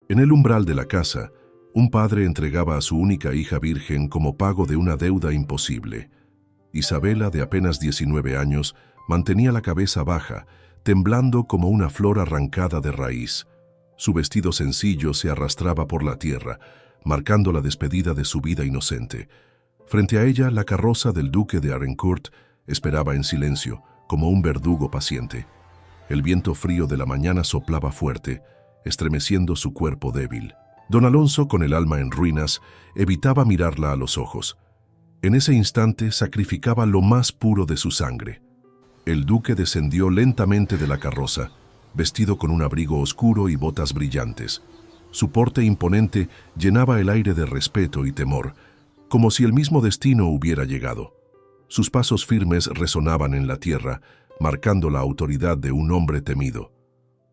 En el umbral de la casa, un padre entregaba a su única hija virgen como pago de una deuda imposible. Isabela, de apenas 19 años, mantenía la cabeza baja, temblando como una flor arrancada de raíz. Su vestido sencillo se arrastraba por la tierra, marcando la despedida de su vida inocente. Frente a ella, la carroza del duque de Arincourt esperaba en silencio, como un verdugo paciente. El viento frío de la mañana soplaba fuerte, estremeciendo su cuerpo débil. Don Alonso, con el alma en ruinas, evitaba mirarla a los ojos. En ese instante sacrificaba lo más puro de su sangre. El duque descendió lentamente de la carroza, vestido con un abrigo oscuro y botas brillantes. Su porte imponente llenaba el aire de respeto y temor, como si el mismo destino hubiera llegado. Sus pasos firmes resonaban en la tierra, marcando la autoridad de un hombre temido.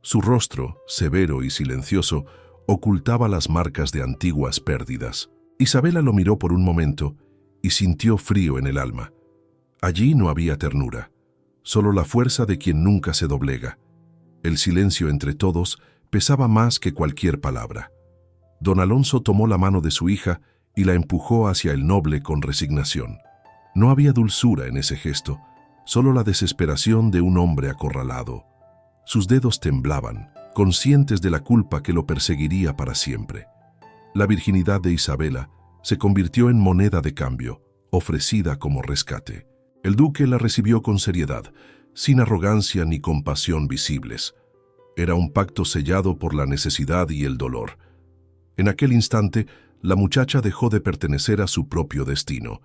Su rostro, severo y silencioso, ocultaba las marcas de antiguas pérdidas. Isabela lo miró por un momento y sintió frío en el alma. Allí no había ternura, solo la fuerza de quien nunca se doblega. El silencio entre todos pesaba más que cualquier palabra. Don Alonso tomó la mano de su hija y la empujó hacia el noble con resignación. No había dulzura en ese gesto, solo la desesperación de un hombre acorralado. Sus dedos temblaban, conscientes de la culpa que lo perseguiría para siempre. La virginidad de Isabela se convirtió en moneda de cambio, ofrecida como rescate. El duque la recibió con seriedad, sin arrogancia ni compasión visibles. Era un pacto sellado por la necesidad y el dolor. En aquel instante, la muchacha dejó de pertenecer a su propio destino.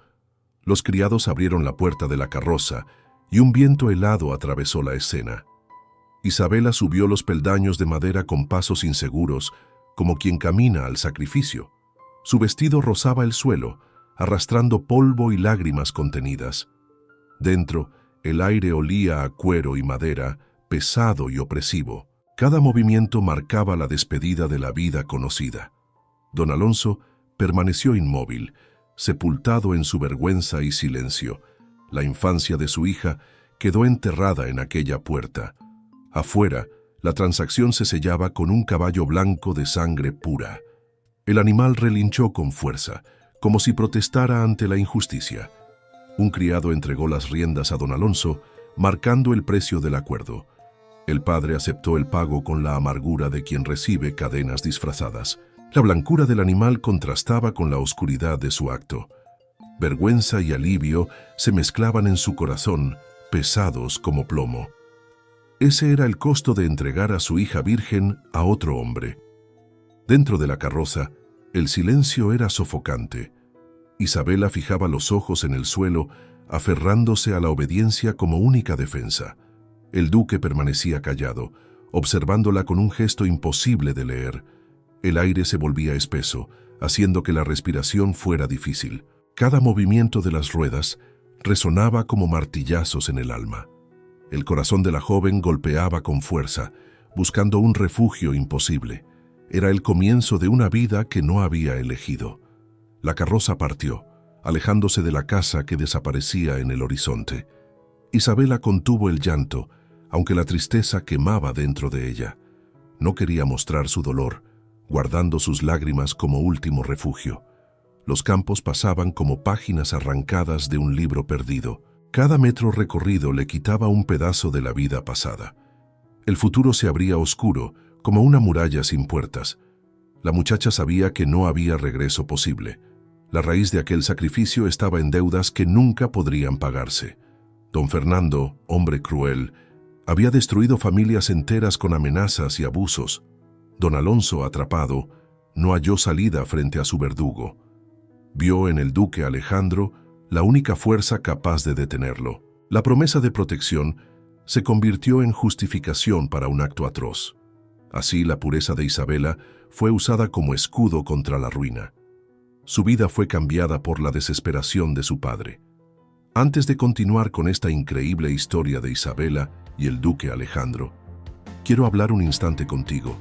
Los criados abrieron la puerta de la carroza y un viento helado atravesó la escena. Isabela subió los peldaños de madera con pasos inseguros, como quien camina al sacrificio. Su vestido rozaba el suelo, arrastrando polvo y lágrimas contenidas. Dentro, el aire olía a cuero y madera, pesado y opresivo. Cada movimiento marcaba la despedida de la vida conocida. Don Alonso permaneció inmóvil, sepultado en su vergüenza y silencio. La infancia de su hija quedó enterrada en aquella puerta. Afuera, la transacción se sellaba con un caballo blanco de sangre pura. El animal relinchó con fuerza, como si protestara ante la injusticia. Un criado entregó las riendas a don Alonso, marcando el precio del acuerdo. El padre aceptó el pago con la amargura de quien recibe cadenas disfrazadas. La blancura del animal contrastaba con la oscuridad de su acto. Vergüenza y alivio se mezclaban en su corazón, pesados como plomo. Ese era el costo de entregar a su hija virgen a otro hombre. Dentro de la carroza, el silencio era sofocante. Isabela fijaba los ojos en el suelo, aferrándose a la obediencia como única defensa. El duque permanecía callado, observándola con un gesto imposible de leer. El aire se volvía espeso, haciendo que la respiración fuera difícil. Cada movimiento de las ruedas resonaba como martillazos en el alma. El corazón de la joven golpeaba con fuerza, buscando un refugio imposible. Era el comienzo de una vida que no había elegido. La carroza partió, alejándose de la casa que desaparecía en el horizonte. Isabela contuvo el llanto, aunque la tristeza quemaba dentro de ella. No quería mostrar su dolor, guardando sus lágrimas como último refugio. Los campos pasaban como páginas arrancadas de un libro perdido. Cada metro recorrido le quitaba un pedazo de la vida pasada. El futuro se abría oscuro, como una muralla sin puertas. La muchacha sabía que no había regreso posible. La raíz de aquel sacrificio estaba en deudas que nunca podrían pagarse. Don Fernando, hombre cruel, había destruido familias enteras con amenazas y abusos. Don Alonso, atrapado, no halló salida frente a su verdugo. Vio en el duque Alejandro la única fuerza capaz de detenerlo. La promesa de protección se convirtió en justificación para un acto atroz. Así, la pureza de Isabela fue usada como escudo contra la ruina. Su vida fue cambiada por la desesperación de su padre. Antes de continuar con esta increíble historia de Isabela y el duque Alejandro, quiero hablar un instante contigo.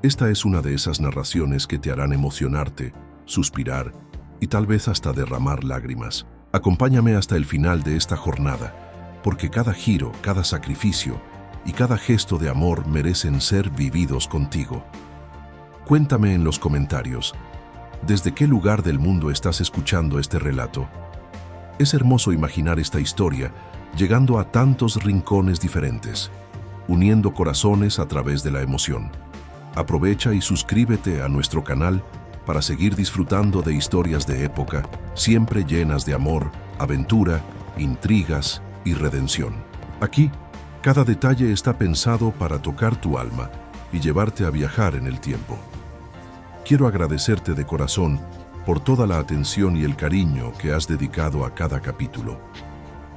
Esta es una de esas narraciones que te harán emocionarte, suspirar y tal vez hasta derramar lágrimas. Acompáñame hasta el final de esta jornada, porque cada giro, cada sacrificio y cada gesto de amor merecen ser vividos contigo. Cuéntame en los comentarios, ¿desde qué lugar del mundo estás escuchando este relato? Es hermoso imaginar esta historia llegando a tantos rincones diferentes, uniendo corazones a través de la emoción. Aprovecha y suscríbete a nuestro canal para seguir disfrutando de historias de época, siempre llenas de amor, aventura, intrigas y redención. Aquí, cada detalle está pensado para tocar tu alma y llevarte a viajar en el tiempo. Quiero agradecerte de corazón por toda la atención y el cariño que has dedicado a cada capítulo.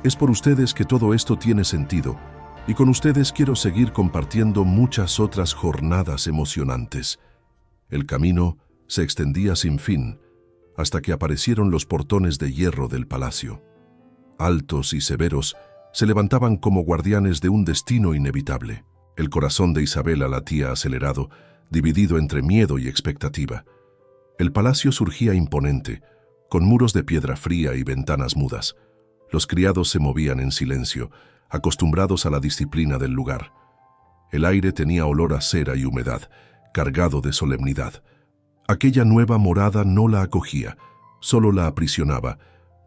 Es por ustedes que todo esto tiene sentido, y con ustedes quiero seguir compartiendo muchas otras jornadas emocionantes. El camino se extendía sin fin, hasta que aparecieron los portones de hierro del palacio. Altos y severos, se levantaban como guardianes de un destino inevitable. El corazón de Isabela latía acelerado, dividido entre miedo y expectativa. El palacio surgía imponente, con muros de piedra fría y ventanas mudas. Los criados se movían en silencio, acostumbrados a la disciplina del lugar. El aire tenía olor a cera y humedad, cargado de solemnidad. Aquella nueva morada no la acogía, solo la aprisionaba.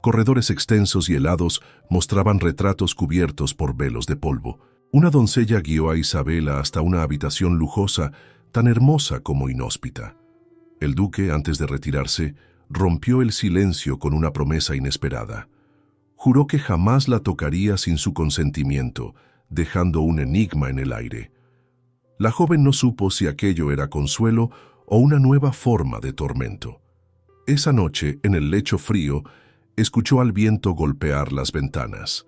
Corredores extensos y helados mostraban retratos cubiertos por velos de polvo. Una doncella guió a Isabela hasta una habitación lujosa, tan hermosa como inhóspita. El duque, antes de retirarse, rompió el silencio con una promesa inesperada. Juró que jamás la tocaría sin su consentimiento, dejando un enigma en el aire. La joven no supo si aquello era consuelo o una nueva forma de tormento. Esa noche, en el lecho frío, escuchó al viento golpear las ventanas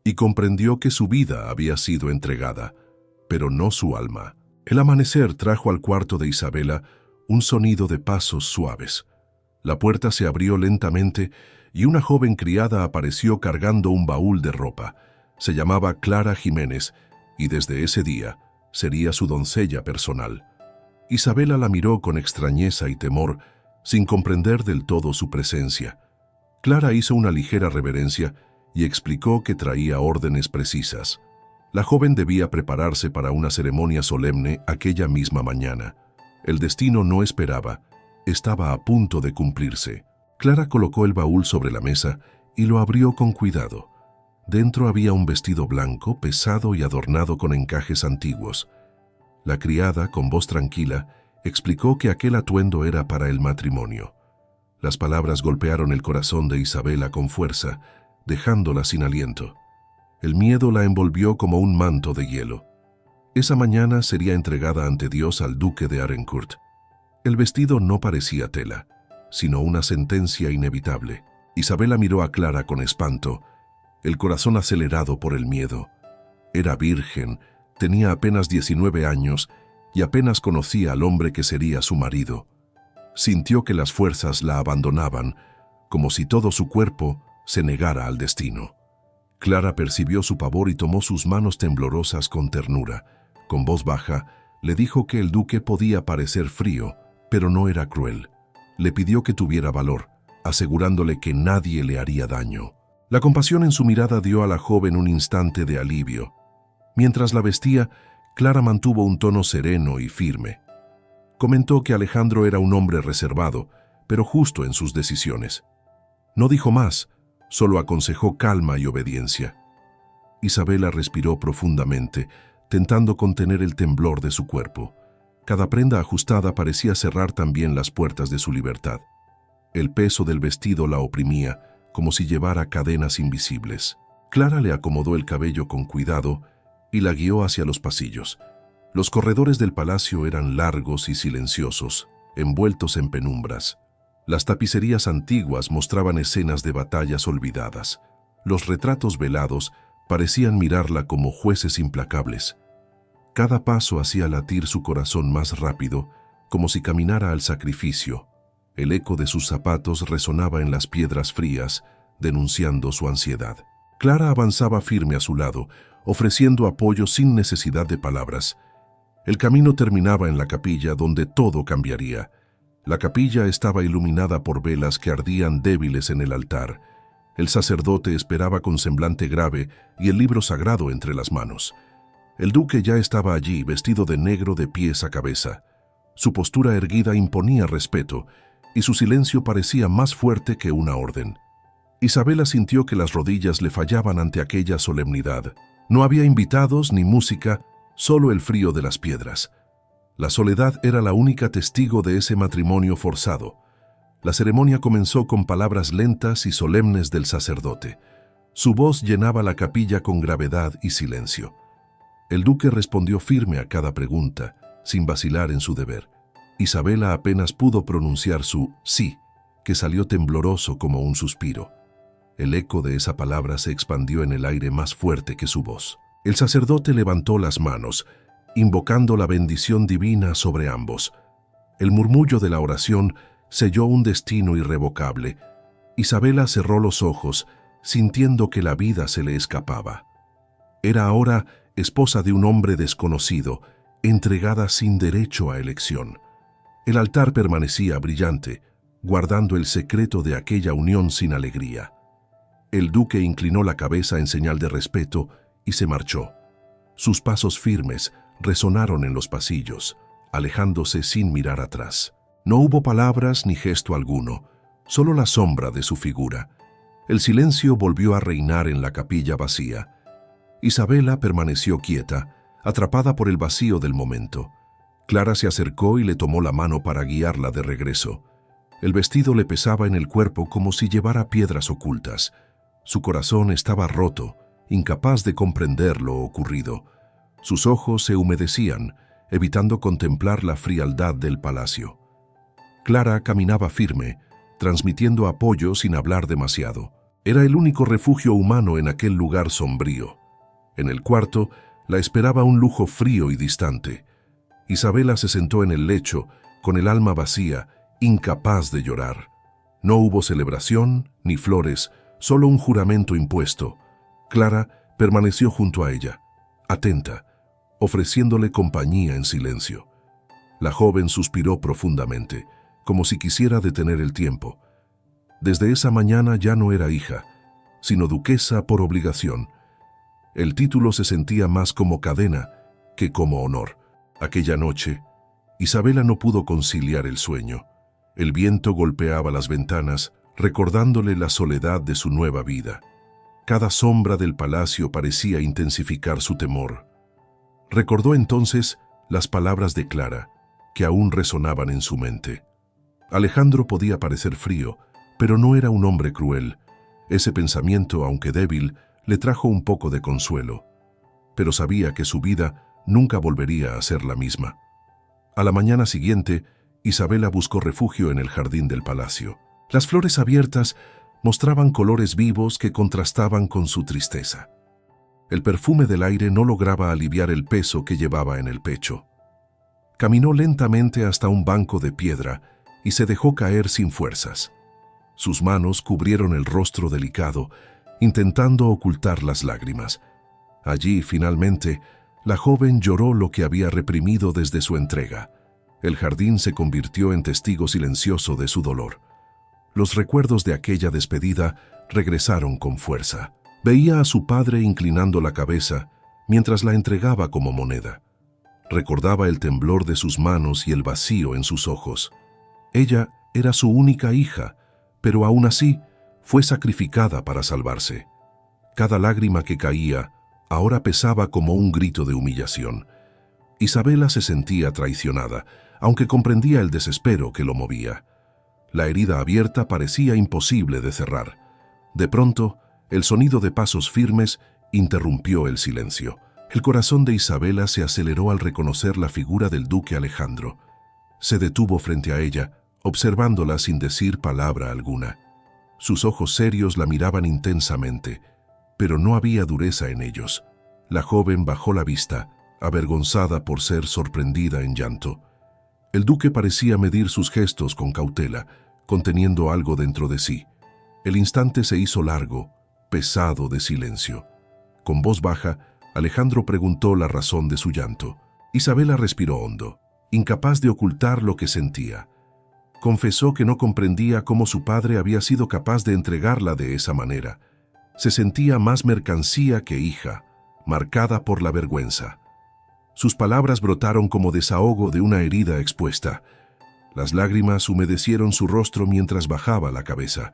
y comprendió que su vida había sido entregada, pero no su alma. El amanecer trajo al cuarto de Isabela un sonido de pasos suaves. La puerta se abrió lentamente y una joven criada apareció cargando un baúl de ropa. Se llamaba Clara Jiménez y desde ese día sería su doncella personal. Isabela la miró con extrañeza y temor, sin comprender del todo su presencia. Clara hizo una ligera reverencia y explicó que traía órdenes precisas. La joven debía prepararse para una ceremonia solemne aquella misma mañana. El destino no esperaba, estaba a punto de cumplirse. Clara colocó el baúl sobre la mesa y lo abrió con cuidado. Dentro había un vestido blanco, pesado y adornado con encajes antiguos. La criada, con voz tranquila, explicó que aquel atuendo era para el matrimonio. Las palabras golpearon el corazón de Isabela con fuerza, dejándola sin aliento. El miedo la envolvió como un manto de hielo. Esa mañana sería entregada ante Dios al duque de Arincourt. El vestido no parecía tela, sino una sentencia inevitable. Isabela miró a Clara con espanto, el corazón acelerado por el miedo. Era virgen, tenía apenas 19 años y apenas conocía al hombre que sería su marido. Sintió que las fuerzas la abandonaban, como si todo su cuerpo se negara al destino. Clara percibió su pavor y tomó sus manos temblorosas con ternura. Con voz baja, le dijo que el duque podía parecer frío, pero no era cruel. Le pidió que tuviera valor, asegurándole que nadie le haría daño. La compasión en su mirada dio a la joven un instante de alivio. Mientras la vestía, Clara mantuvo un tono sereno y firme. Comentó que Alejandro era un hombre reservado, pero justo en sus decisiones. No dijo más, solo aconsejó calma y obediencia. Isabela respiró profundamente, tentando contener el temblor de su cuerpo. Cada prenda ajustada parecía cerrar también las puertas de su libertad. El peso del vestido la oprimía, como si llevara cadenas invisibles. Clara le acomodó el cabello con cuidado y la guió hacia los pasillos. Los corredores del palacio eran largos y silenciosos, envueltos en penumbras. Las tapicerías antiguas mostraban escenas de batallas olvidadas. Los retratos velados parecían mirarla como jueces implacables. Cada paso hacía latir su corazón más rápido, como si caminara al sacrificio. El eco de sus zapatos resonaba en las piedras frías, denunciando su ansiedad. Clara avanzaba firme a su lado, ofreciendo apoyo sin necesidad de palabras. El camino terminaba en la capilla, donde todo cambiaría. La capilla estaba iluminada por velas que ardían débiles en el altar. El sacerdote esperaba con semblante grave y el libro sagrado entre las manos. El duque ya estaba allí, vestido de negro de pies a cabeza. Su postura erguida imponía respeto, y su silencio parecía más fuerte que una orden. Isabela sintió que las rodillas le fallaban ante aquella solemnidad. No había invitados ni música, solo el frío de las piedras. La soledad era la única testigo de ese matrimonio forzado. La ceremonia comenzó con palabras lentas y solemnes del sacerdote. Su voz llenaba la capilla con gravedad y silencio. El duque respondió firme a cada pregunta, sin vacilar en su deber. Isabela apenas pudo pronunciar su sí, que salió tembloroso como un suspiro. El eco de esa palabra se expandió en el aire más fuerte que su voz. El sacerdote levantó las manos, invocando la bendición divina sobre ambos. El murmullo de la oración selló un destino irrevocable. Isabela cerró los ojos, sintiendo que la vida se le escapaba. Era ahora esposa de un hombre desconocido, entregada sin derecho a elección. El altar permanecía brillante, guardando el secreto de aquella unión sin alegría. El duque inclinó la cabeza en señal de respeto y se marchó. Sus pasos firmes resonaron en los pasillos, alejándose sin mirar atrás. No hubo palabras ni gesto alguno, solo la sombra de su figura. El silencio volvió a reinar en la capilla vacía. Isabela permaneció quieta, atrapada por el vacío del momento. Clara se acercó y le tomó la mano para guiarla de regreso. El vestido le pesaba en el cuerpo como si llevara piedras ocultas. Su corazón estaba roto, incapaz de comprender lo ocurrido. Sus ojos se humedecían, evitando contemplar la frialdad del palacio. Clara caminaba firme, transmitiendo apoyo sin hablar demasiado. Era el único refugio humano en aquel lugar sombrío. En el cuarto la esperaba un lujo frío y distante. Isabela se sentó en el lecho, con el alma vacía, incapaz de llorar. No hubo celebración ni flores, solo un juramento impuesto. Clara permaneció junto a ella, atenta, ofreciéndole compañía en silencio. La joven suspiró profundamente, como si quisiera detener el tiempo. Desde esa mañana ya no era hija, sino duquesa por obligación. El título se sentía más como cadena que como honor. Aquella noche, Isabela no pudo conciliar el sueño. El viento golpeaba las ventanas, recordándole la soledad de su nueva vida. Cada sombra del palacio parecía intensificar su temor. Recordó entonces las palabras de Clara, que aún resonaban en su mente. Alejandro podía parecer frío, pero no era un hombre cruel. Ese pensamiento, aunque débil, le trajo un poco de consuelo. Pero sabía que su vida nunca volvería a ser la misma. A la mañana siguiente, Isabela buscó refugio en el jardín del palacio. Las flores abiertas mostraban colores vivos que contrastaban con su tristeza. El perfume del aire no lograba aliviar el peso que llevaba en el pecho. Caminó lentamente hasta un banco de piedra y se dejó caer sin fuerzas. Sus manos cubrieron el rostro delicado, intentando ocultar las lágrimas. Allí, finalmente, la joven lloró lo que había reprimido desde su entrega. El jardín se convirtió en testigo silencioso de su dolor. Los recuerdos de aquella despedida regresaron con fuerza. Veía a su padre inclinando la cabeza mientras la entregaba como moneda. Recordaba el temblor de sus manos y el vacío en sus ojos. Ella era su única hija, pero aún así fue sacrificada para salvarse. Cada lágrima que caía ahora pesaba como un grito de humillación. Isabela se sentía traicionada, aunque comprendía el desespero que lo movía. La herida abierta parecía imposible de cerrar. De pronto, el sonido de pasos firmes interrumpió el silencio. El corazón de Isabela se aceleró al reconocer la figura del duque Alejandro. Se detuvo frente a ella, observándola sin decir palabra alguna. Sus ojos serios la miraban intensamente, pero no había dureza en ellos. La joven bajó la vista, avergonzada por ser sorprendida en llanto. El duque parecía medir sus gestos con cautela, conteniendo algo dentro de sí. El instante se hizo largo, pesado de silencio. Con voz baja, Alejandro preguntó la razón de su llanto. Isabela respiró hondo, incapaz de ocultar lo que sentía. Confesó que no comprendía cómo su padre había sido capaz de entregarla de esa manera. Se sentía más mercancía que hija, marcada por la vergüenza. Sus palabras brotaron como desahogo de una herida expuesta. Las lágrimas humedecieron su rostro mientras bajaba la cabeza.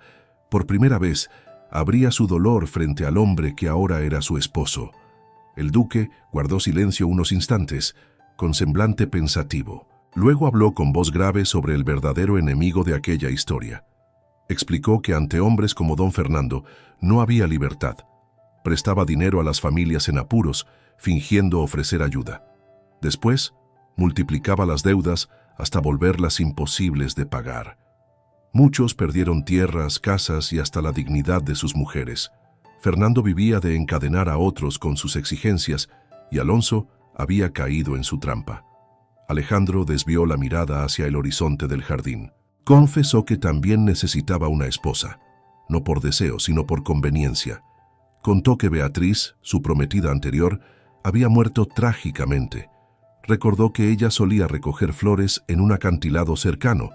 Por primera vez, abría su dolor frente al hombre que ahora era su esposo. El duque guardó silencio unos instantes, con semblante pensativo. Luego habló con voz grave sobre el verdadero enemigo de aquella historia. Explicó que ante hombres como don Fernando no había libertad. Prestaba dinero a las familias en apuros, fingiendo ofrecer ayuda. Después, multiplicaba las deudas hasta volverlas imposibles de pagar. Muchos perdieron tierras, casas y hasta la dignidad de sus mujeres. Fernando vivía de encadenar a otros con sus exigencias y Alonso había caído en su trampa. Alejandro desvió la mirada hacia el horizonte del jardín. Confesó que también necesitaba una esposa, no por deseo, sino por conveniencia. Contó que Beatriz, su prometida anterior, había muerto trágicamente. Recordó que ella solía recoger flores en un acantilado cercano.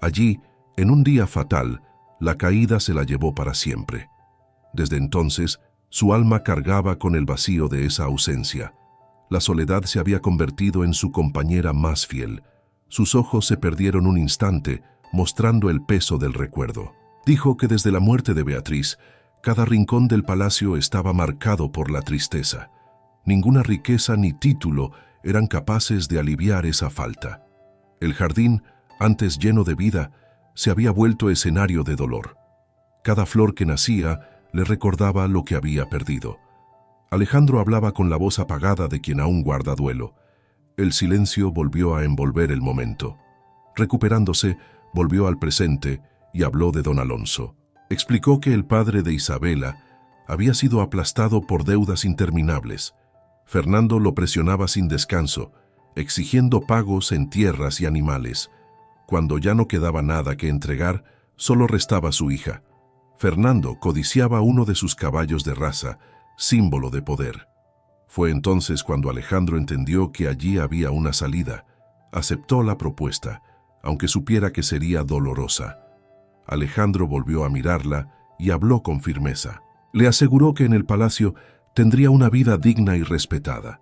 Allí, en un día fatal, la caída se la llevó para siempre. Desde entonces, su alma cargaba con el vacío de esa ausencia. La soledad se había convertido en su compañera más fiel. Sus ojos se perdieron un instante, mostrando el peso del recuerdo. Dijo que desde la muerte de Beatriz, cada rincón del palacio estaba marcado por la tristeza. Ninguna riqueza ni título eran capaces de aliviar esa falta. El jardín, antes lleno de vida, se había vuelto escenario de dolor. Cada flor que nacía le recordaba lo que había perdido. Alejandro hablaba con la voz apagada de quien aún guarda duelo. El silencio volvió a envolver el momento. Recuperándose, volvió al presente y habló de don Alonso. Explicó que el padre de Isabela había sido aplastado por deudas interminables. Fernando lo presionaba sin descanso, exigiendo pagos en tierras y animales. Cuando ya no quedaba nada que entregar, solo restaba su hija. Fernando codiciaba uno de sus caballos de raza, símbolo de poder. Fue entonces cuando Alejandro entendió que allí había una salida. Aceptó la propuesta, aunque supiera que sería dolorosa. Alejandro volvió a mirarla y habló con firmeza. Le aseguró que en el palacio tendría una vida digna y respetada.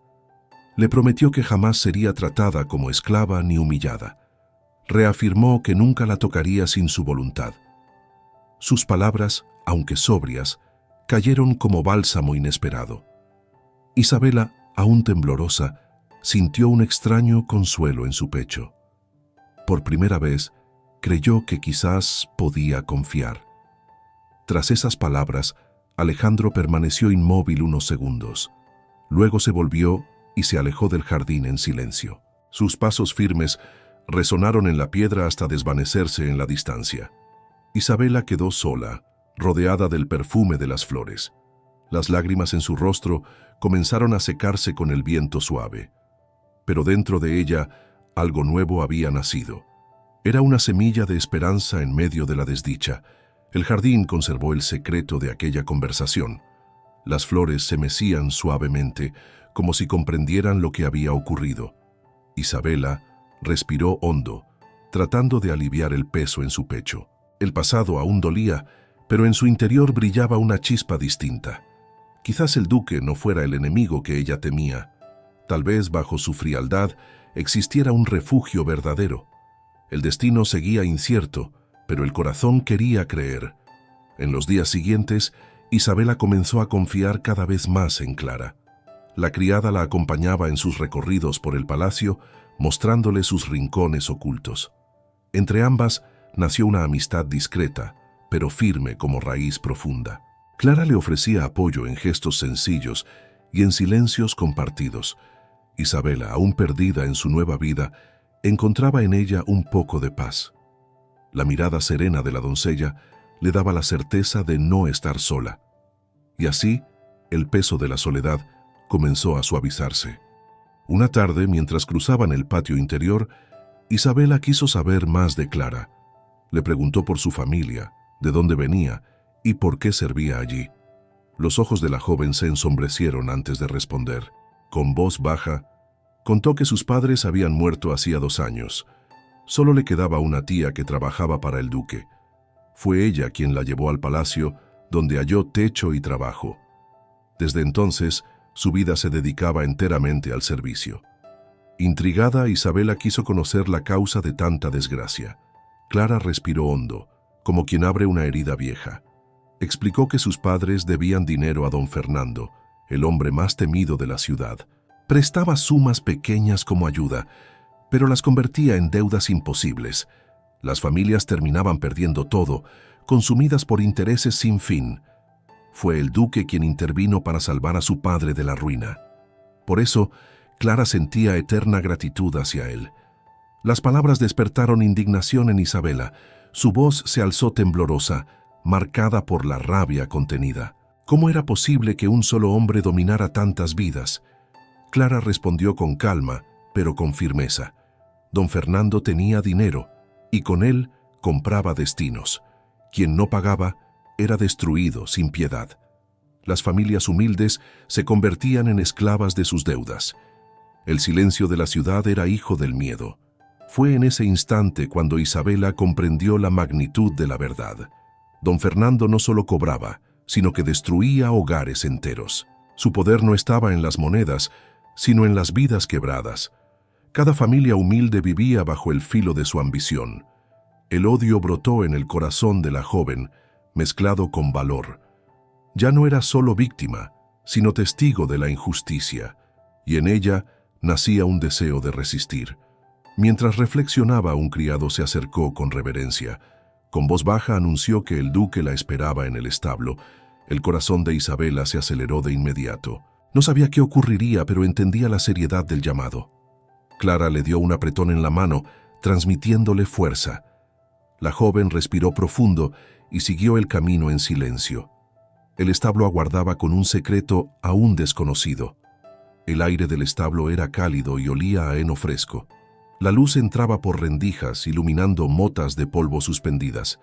Le prometió que jamás sería tratada como esclava ni humillada. Reafirmó que nunca la tocaría sin su voluntad. Sus palabras, aunque sobrias, cayeron como bálsamo inesperado. Isabela, aún temblorosa, sintió un extraño consuelo en su pecho. Por primera vez, creyó que quizás podía confiar. Tras esas palabras, Alejandro permaneció inmóvil unos segundos. Luego se volvió y se alejó del jardín en silencio. Sus pasos firmes resonaron en la piedra hasta desvanecerse en la distancia. Isabela quedó sola, rodeada del perfume de las flores. Las lágrimas en su rostro comenzaron a secarse con el viento suave. Pero dentro de ella, algo nuevo había nacido. Era una semilla de esperanza en medio de la desdicha. El jardín conservó el secreto de aquella conversación. Las flores se mecían suavemente, como si comprendieran lo que había ocurrido. Isabela respiró hondo, tratando de aliviar el peso en su pecho. El pasado aún dolía, pero en su interior brillaba una chispa distinta. Quizás el duque no fuera el enemigo que ella temía. Tal vez bajo su frialdad existiera un refugio verdadero. El destino seguía incierto, pero el corazón quería creer. En los días siguientes, Isabela comenzó a confiar cada vez más en Clara. La criada la acompañaba en sus recorridos por el palacio, mostrándole sus rincones ocultos. Entre ambas nació una amistad discreta, pero firme como raíz profunda. Clara le ofrecía apoyo en gestos sencillos y en silencios compartidos. Isabela, aún perdida en su nueva vida, encontraba en ella un poco de paz. La mirada serena de la doncella le daba la certeza de no estar sola. Y así, el peso de la soledad comenzó a suavizarse. Una tarde, mientras cruzaban el patio interior, Isabela quiso saber más de Clara. Le preguntó por su familia, de dónde venía y por qué servía allí. Los ojos de la joven se ensombrecieron antes de responder. Con voz baja, contó que sus padres habían muerto hacía 2 años. Solo le quedaba una tía que trabajaba para el duque. Fue ella quien la llevó al palacio, donde halló techo y trabajo. Desde entonces, su vida se dedicaba enteramente al servicio. Intrigada, Isabela quiso conocer la causa de tanta desgracia. Clara respiró hondo, como quien abre una herida vieja. Explicó que sus padres debían dinero a don Fernando, el hombre más temido de la ciudad. Prestaba sumas pequeñas como ayuda, pero las convertía en deudas imposibles. Las familias terminaban perdiendo todo, consumidas por intereses sin fin. Fue el duque quien intervino para salvar a su padre de la ruina. Por eso, Clara sentía eterna gratitud hacia él. Las palabras despertaron indignación en Isabela. Su voz se alzó temblorosa, marcada por la rabia contenida. ¿Cómo era posible que un solo hombre dominara tantas vidas? Clara respondió con calma, pero con firmeza. Don Fernando tenía dinero, y con él compraba destinos. Quien no pagaba era destruido sin piedad. Las familias humildes se convertían en esclavas de sus deudas. El silencio de la ciudad era hijo del miedo. Fue en ese instante cuando Isabela comprendió la magnitud de la verdad. Don Fernando no solo cobraba, sino que destruía hogares enteros. Su poder no estaba en las monedas, sino en las vidas quebradas. Cada familia humilde vivía bajo el filo de su ambición. El odio brotó en el corazón de la joven, mezclado con valor. Ya no era solo víctima, sino testigo de la injusticia, y en ella nacía un deseo de resistir. Mientras reflexionaba, un criado se acercó con reverencia. Con voz baja anunció que el duque la esperaba en el establo. El corazón de Isabela se aceleró de inmediato. No sabía qué ocurriría, pero entendía la seriedad del llamado. Clara le dio un apretón en la mano, transmitiéndole fuerza. La joven respiró profundo y siguió el camino en silencio. El establo aguardaba con un secreto aún desconocido. El aire del establo era cálido y olía a heno fresco. La luz entraba por rendijas, iluminando motas de polvo suspendidas.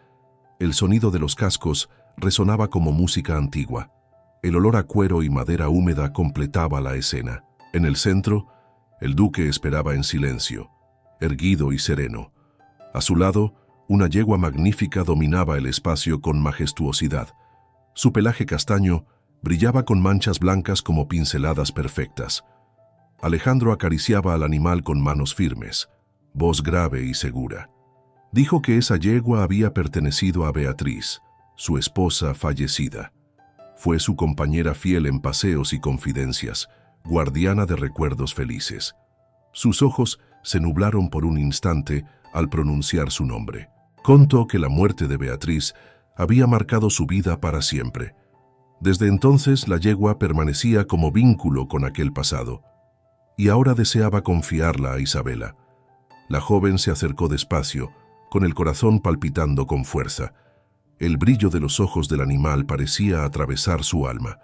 El sonido de los cascos resonaba como música antigua. El olor a cuero y madera húmeda completaba la escena. En el centro, el duque esperaba en silencio, erguido y sereno. A su lado, una yegua magnífica dominaba el espacio con majestuosidad. Su pelaje castaño brillaba con manchas blancas como pinceladas perfectas. Alejandro acariciaba al animal con manos firmes, voz grave y segura. Dijo que esa yegua había pertenecido a Beatriz, su esposa fallecida. Fue su compañera fiel en paseos y confidencias, guardiana de recuerdos felices. Sus ojos se nublaron por un instante al pronunciar su nombre. Contó que la muerte de Beatriz había marcado su vida para siempre. Desde entonces la yegua permanecía como vínculo con aquel pasado, y ahora deseaba confiarla a Isabela. La joven se acercó despacio, con el corazón palpitando con fuerza. El brillo de los ojos del animal parecía atravesar su alma.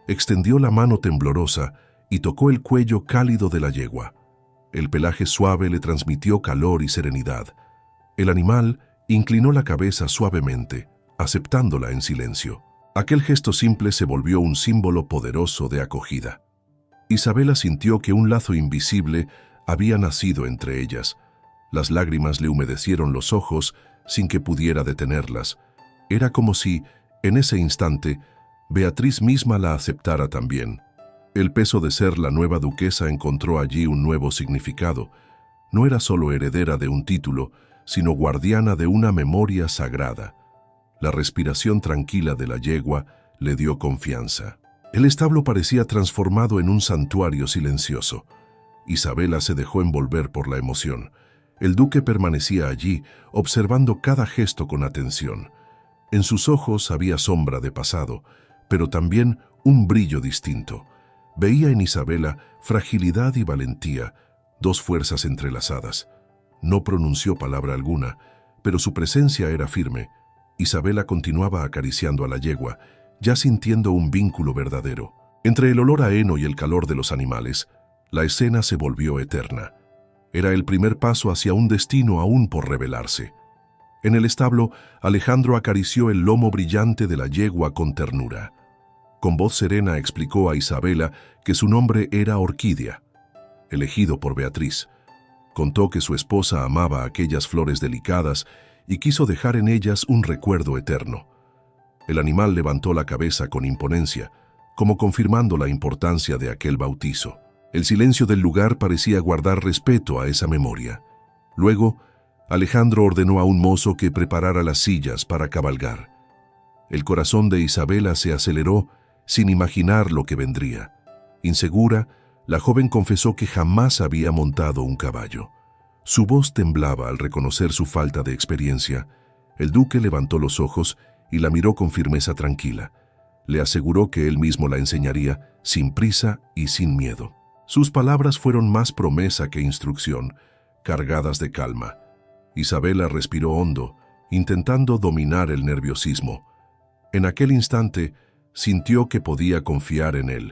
Extendió la mano temblorosa y tocó el cuello cálido de la yegua. El pelaje suave le transmitió calor y serenidad. El animal inclinó la cabeza suavemente, aceptándola en silencio. Aquel gesto simple se volvió un símbolo poderoso de acogida. Isabela sintió que un lazo invisible había nacido entre ellas. Las lágrimas le humedecieron los ojos sin que pudiera detenerlas. Era como si, en ese instante, Beatriz misma la aceptara también. El peso de ser la nueva duquesa encontró allí un nuevo significado. No era solo heredera de un título, sino guardiana de una memoria sagrada. La respiración tranquila de la yegua le dio confianza. El establo parecía transformado en un santuario silencioso. Isabela se dejó envolver por la emoción. El duque permanecía allí, observando cada gesto con atención. En sus ojos había sombra de pasado, pero también un brillo distinto. Veía en Isabela fragilidad y valentía, dos fuerzas entrelazadas. No pronunció palabra alguna, pero su presencia era firme. Isabela continuaba acariciando a la yegua, ya sintiendo un vínculo verdadero. Entre el olor a heno y el calor de los animales, la escena se volvió eterna. Era el primer paso hacia un destino aún por revelarse. En el establo, Alejandro acarició el lomo brillante de la yegua con ternura. Con voz serena explicó a Isabela que su nombre era Orquídea, elegido por Beatriz. Contó que su esposa amaba aquellas flores delicadas y quiso dejar en ellas un recuerdo eterno. El animal levantó la cabeza con imponencia, como confirmando la importancia de aquel bautizo. El silencio del lugar parecía guardar respeto a esa memoria. Luego, Alejandro ordenó a un mozo que preparara las sillas para cabalgar. El corazón de Isabela se aceleró sin imaginar lo que vendría. Insegura, la joven confesó que jamás había montado un caballo. Su voz temblaba al reconocer su falta de experiencia. El duque levantó los ojos y la miró con firmeza tranquila. Le aseguró que él mismo la enseñaría, sin prisa y sin miedo. Sus palabras fueron más promesa que instrucción, cargadas de calma. Isabela respiró hondo, intentando dominar el nerviosismo. En aquel instante, sintió que podía confiar en él.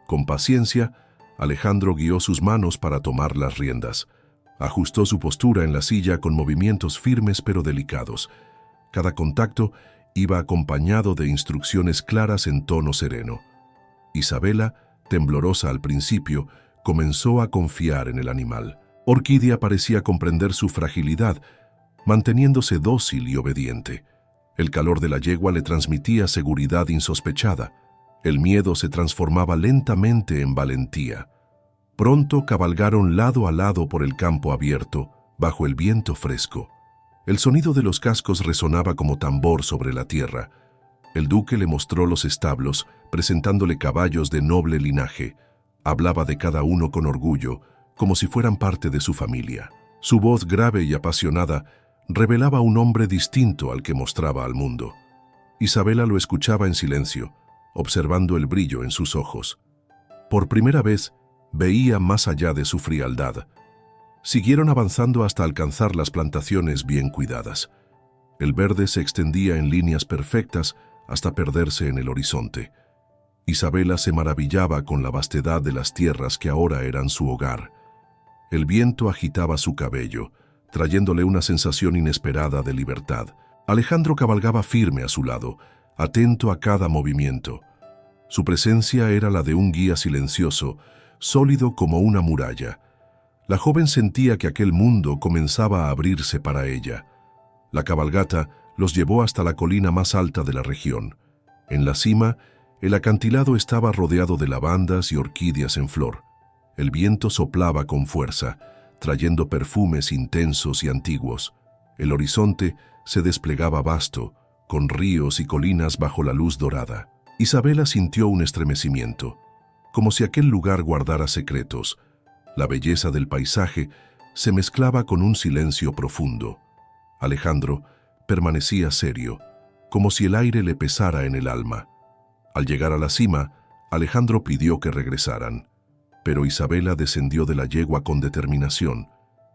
Con paciencia, Alejandro guió sus manos para tomar las riendas. Ajustó su postura en la silla con movimientos firmes pero delicados. Cada contacto iba acompañado de instrucciones claras en tono sereno. Isabela, temblorosa al principio, comenzó a confiar en el animal. Orquídea parecía comprender su fragilidad, manteniéndose dócil y obediente. El calor de la yegua le transmitía seguridad insospechada. El miedo se transformaba lentamente en valentía. Pronto cabalgaron lado a lado por el campo abierto, bajo el viento fresco. El sonido de los cascos resonaba como tambor sobre la tierra. El duque le mostró los establos, presentándole caballos de noble linaje. Hablaba de cada uno con orgullo, como si fueran parte de su familia. Su voz grave y apasionada revelaba un hombre distinto al que mostraba al mundo. Isabela lo escuchaba en silencio, observando el brillo en sus ojos. Por primera vez, veía más allá de su frialdad. Siguieron avanzando hasta alcanzar las plantaciones bien cuidadas. El verde se extendía en líneas perfectas hasta perderse en el horizonte. Isabela se maravillaba con la vastedad de las tierras que ahora eran su hogar. El viento agitaba su cabello, trayéndole una sensación inesperada de libertad. Alejandro cabalgaba firme a su lado, atento a cada movimiento. Su presencia era la de un guía silencioso, sólido como una muralla. La joven sentía que aquel mundo comenzaba a abrirse para ella. La cabalgata los llevó hasta la colina más alta de la región. En la cima, el acantilado estaba rodeado de lavandas y orquídeas en flor. El viento soplaba con fuerza, trayendo perfumes intensos y antiguos. El horizonte se desplegaba vasto, con ríos y colinas bajo la luz dorada. Isabela sintió un estremecimiento, como si aquel lugar guardara secretos. La belleza del paisaje se mezclaba con un silencio profundo. Alejandro permanecía serio, como si el aire le pesara en el alma. Al llegar a la cima, Alejandro pidió que regresaran, pero Isabela descendió de la yegua con determinación.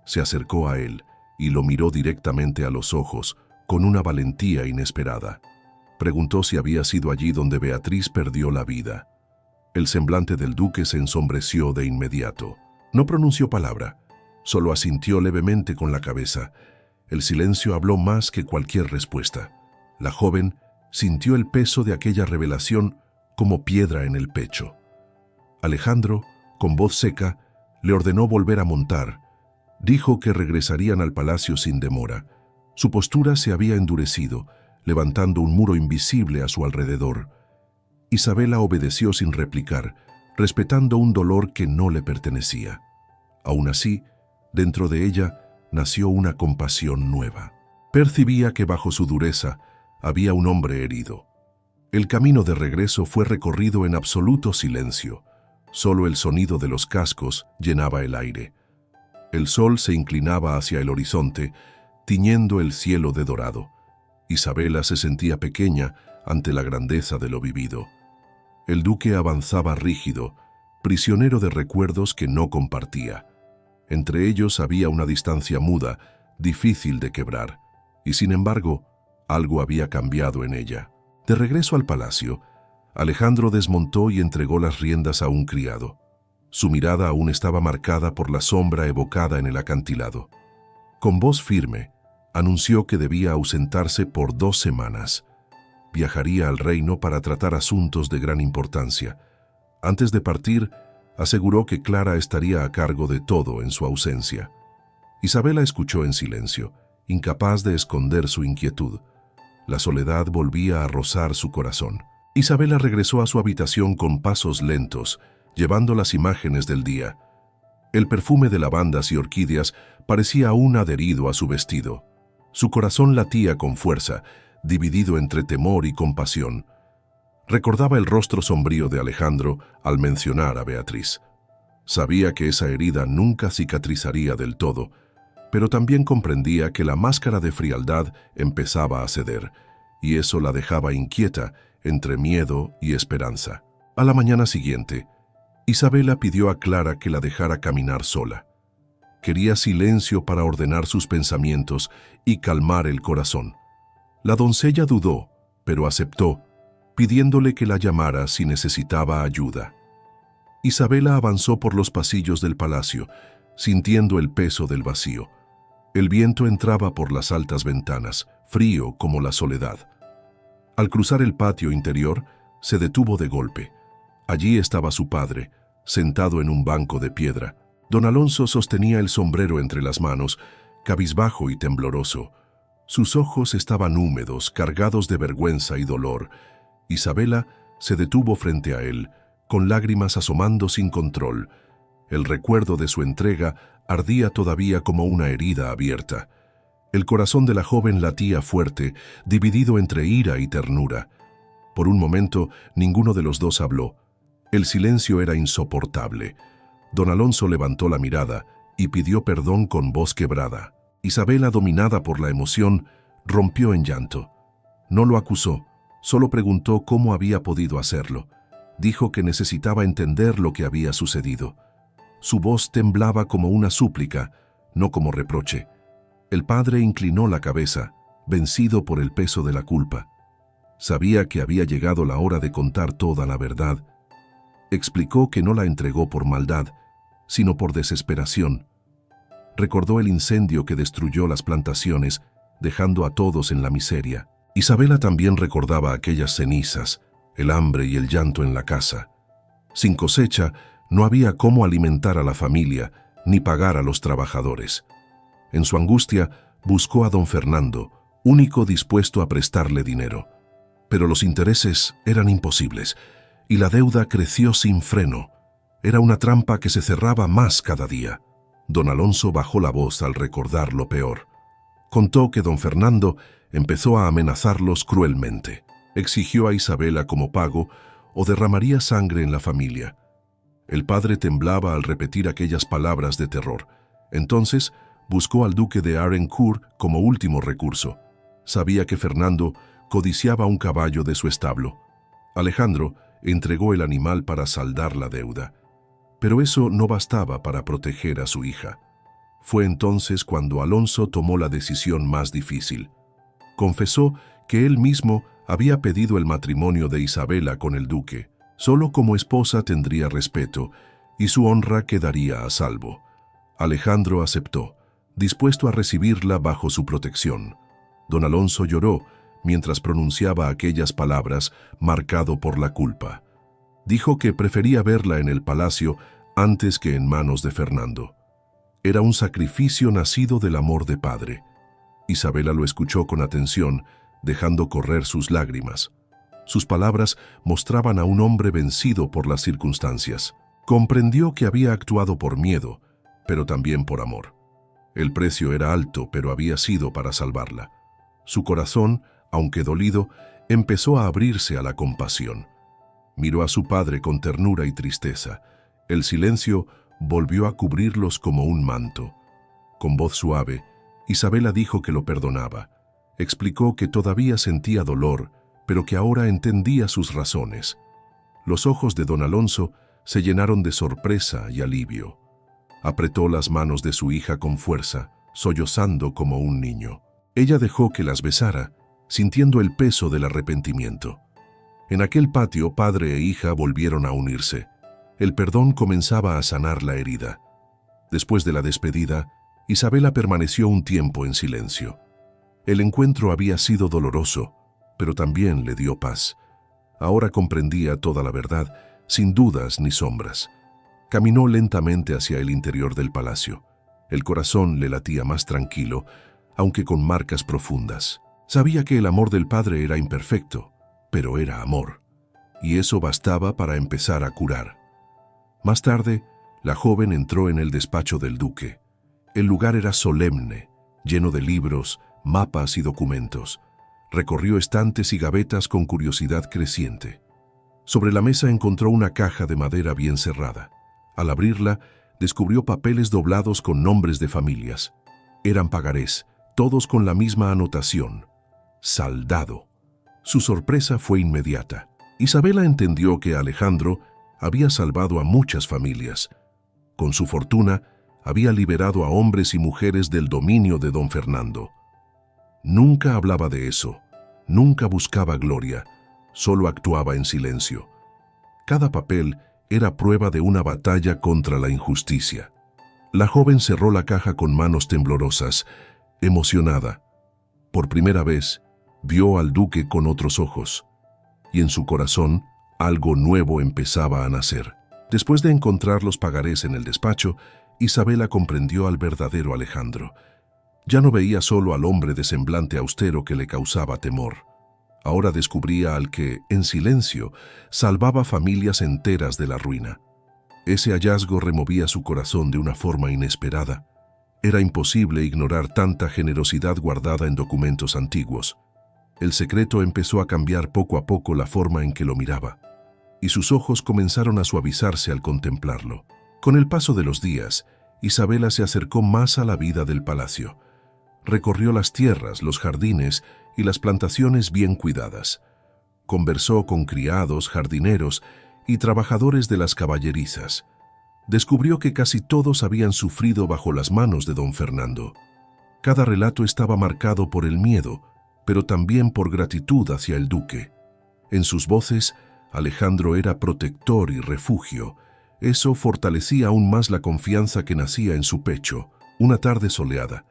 Se acercó a él y lo miró directamente a los ojos, con una valentía inesperada. Preguntó si había sido allí donde Beatriz perdió la vida. El semblante del duque se ensombreció de inmediato. No pronunció palabra, solo asintió levemente con la cabeza. El silencio habló más que cualquier respuesta. La joven sintió el peso de aquella revelación como piedra en el pecho. Alejandro, con voz seca, le ordenó volver a montar. Dijo que regresarían al palacio sin demora. Su postura se había endurecido, levantando un muro invisible a su alrededor. Isabela obedeció sin replicar, respetando un dolor que no le pertenecía. Aún así, dentro de ella nació una compasión nueva. Percibía que bajo su dureza había un hombre herido. El camino de regreso fue recorrido en absoluto silencio. Solo el sonido de los cascos llenaba el aire. El sol se inclinaba hacia el horizonte, tiñendo el cielo de dorado. Isabela se sentía pequeña ante la grandeza de lo vivido. El duque avanzaba rígido, prisionero de recuerdos que no compartía. Entre ellos había una distancia muda, difícil de quebrar, y sin embargo, algo había cambiado en ella. De regreso al palacio, Alejandro desmontó y entregó las riendas a un criado. Su mirada aún estaba marcada por la sombra evocada en el acantilado. Con voz firme, anunció que debía ausentarse por 2 semanas. Viajaría al reino para tratar asuntos de gran importancia. Antes de partir, aseguró que Clara estaría a cargo de todo en su ausencia. Isabela escuchó en silencio, incapaz de esconder su inquietud. La soledad volvía a rozar su corazón. Isabela regresó a su habitación con pasos lentos, llevando las imágenes del día. El perfume de lavandas y orquídeas parecía aún adherido a su vestido. Su corazón latía con fuerza, dividido entre temor y compasión. Recordaba el rostro sombrío de Alejandro al mencionar a Beatriz. Sabía que esa herida nunca cicatrizaría del todo, pero también comprendía que la máscara de frialdad empezaba a ceder, y eso la dejaba inquieta entre miedo y esperanza. A la mañana siguiente, Isabela pidió a Clara que la dejara caminar sola. Quería silencio para ordenar sus pensamientos y calmar el corazón. La doncella dudó, pero aceptó, pidiéndole que la llamara si necesitaba ayuda. Isabela avanzó por los pasillos del palacio, sintiendo el peso del vacío. El viento entraba por las altas ventanas, frío como la soledad. Al cruzar el patio interior, se detuvo de golpe. Allí estaba su padre, sentado en un banco de piedra. Don Alonso sostenía el sombrero entre las manos, cabizbajo y tembloroso. Sus ojos estaban húmedos, cargados de vergüenza y dolor. Isabela se detuvo frente a él, con lágrimas asomando sin control. El recuerdo de su entrega ardía todavía como una herida abierta. El corazón de la joven latía fuerte, dividido entre ira y ternura. Por un momento, ninguno de los dos habló. El silencio era insoportable. Don Alonso levantó la mirada y pidió perdón con voz quebrada. Isabela, dominada por la emoción, rompió en llanto. No lo acusó, solo preguntó cómo había podido hacerlo. Dijo que necesitaba entender lo que había sucedido. Su voz temblaba como una súplica, no como reproche. El padre inclinó la cabeza, vencido por el peso de la culpa. Sabía que había llegado la hora de contar toda la verdad. Explicó que no la entregó por maldad, sino por desesperación. Recordó el incendio que destruyó las plantaciones, dejando a todos en la miseria. Isabela también recordaba aquellas cenizas, el hambre y el llanto en la casa. Sin cosecha, no había cómo alimentar a la familia ni pagar a los trabajadores. En su angustia, buscó a don Fernando, único dispuesto a prestarle dinero. Pero los intereses eran imposibles, y la deuda creció sin freno. Era una trampa que se cerraba más cada día. Don Alonso bajó la voz al recordar lo peor. Contó que don Fernando empezó a amenazarlos cruelmente. Exigió a Isabela como pago o derramaría sangre en la familia. El padre temblaba al repetir aquellas palabras de terror. Entonces buscó al duque de Arincourt como último recurso. Sabía que Fernando codiciaba un caballo de su establo. Alejandro entregó el animal para saldar la deuda. Pero eso no bastaba para proteger a su hija. Fue entonces cuando Alonso tomó la decisión más difícil. Confesó que él mismo había pedido el matrimonio de Isabela con el duque. Solo como esposa tendría respeto y su honra quedaría a salvo. Alejandro aceptó, dispuesto a recibirla bajo su protección. Don Alonso lloró mientras pronunciaba aquellas palabras, marcado por la culpa. Dijo que prefería verla en el palacio antes que en manos de Fernando. Era un sacrificio nacido del amor de padre. Isabela lo escuchó con atención, dejando correr sus lágrimas. Sus palabras mostraban a un hombre vencido por las circunstancias. Comprendió que había actuado por miedo, pero también por amor. El precio era alto, pero había sido para salvarla. Su corazón, aunque dolido, empezó a abrirse a la compasión. Miró a su padre con ternura y tristeza. El silencio volvió a cubrirlos como un manto. Con voz suave, Isabela dijo que lo perdonaba. Explicó que todavía sentía dolor, pero que ahora entendía sus razones. Los ojos de don Alonso se llenaron de sorpresa y alivio. Apretó las manos de su hija con fuerza, sollozando como un niño. Ella dejó que las besara, sintiendo el peso del arrepentimiento. En aquel patio, padre e hija volvieron a unirse. El perdón comenzaba a sanar la herida. Después de la despedida, Isabela permaneció un tiempo en silencio. El encuentro había sido doloroso, pero también le dio paz. Ahora comprendía toda la verdad, sin dudas ni sombras. Caminó lentamente hacia el interior del palacio. El corazón le latía más tranquilo, aunque con marcas profundas. Sabía que el amor del padre era imperfecto, pero era amor, y eso bastaba para empezar a curar. Más tarde, la joven entró en el despacho del duque. El lugar era solemne, lleno de libros, mapas y documentos. Recorrió estantes y gavetas con curiosidad creciente. Sobre la mesa encontró una caja de madera bien cerrada. Al abrirla, descubrió papeles doblados con nombres de familias. Eran pagarés, todos con la misma anotación: saldado. Su sorpresa fue inmediata. Isabela entendió que Alejandro había salvado a muchas familias. Con su fortuna, había liberado a hombres y mujeres del dominio de don Fernando. Nunca hablaba de eso, nunca buscaba gloria, solo actuaba en silencio. Cada papel era prueba de una batalla contra la injusticia. La joven cerró la caja con manos temblorosas, emocionada. Por primera vez, vio al duque con otros ojos, y en su corazón algo nuevo empezaba a nacer. Después de encontrar los pagarés en el despacho, Isabela comprendió al verdadero Alejandro. Ya no veía solo al hombre de semblante austero que le causaba temor. Ahora descubría al que, en silencio, salvaba familias enteras de la ruina. Ese hallazgo removía su corazón de una forma inesperada. Era imposible ignorar tanta generosidad guardada en documentos antiguos. El secreto empezó a cambiar poco a poco la forma en que lo miraba, y sus ojos comenzaron a suavizarse al contemplarlo. Con el paso de los días, Isabela se acercó más a la vida del palacio. Recorrió las tierras, los jardines y las plantaciones bien cuidadas. Conversó con criados, jardineros y trabajadores de las caballerizas. Descubrió que casi todos habían sufrido bajo las manos de don Fernando. Cada relato estaba marcado por el miedo, pero también por gratitud hacia el duque. En sus voces, Alejandro era protector y refugio. Eso fortalecía aún más la confianza que nacía en su pecho. Una tarde soleada,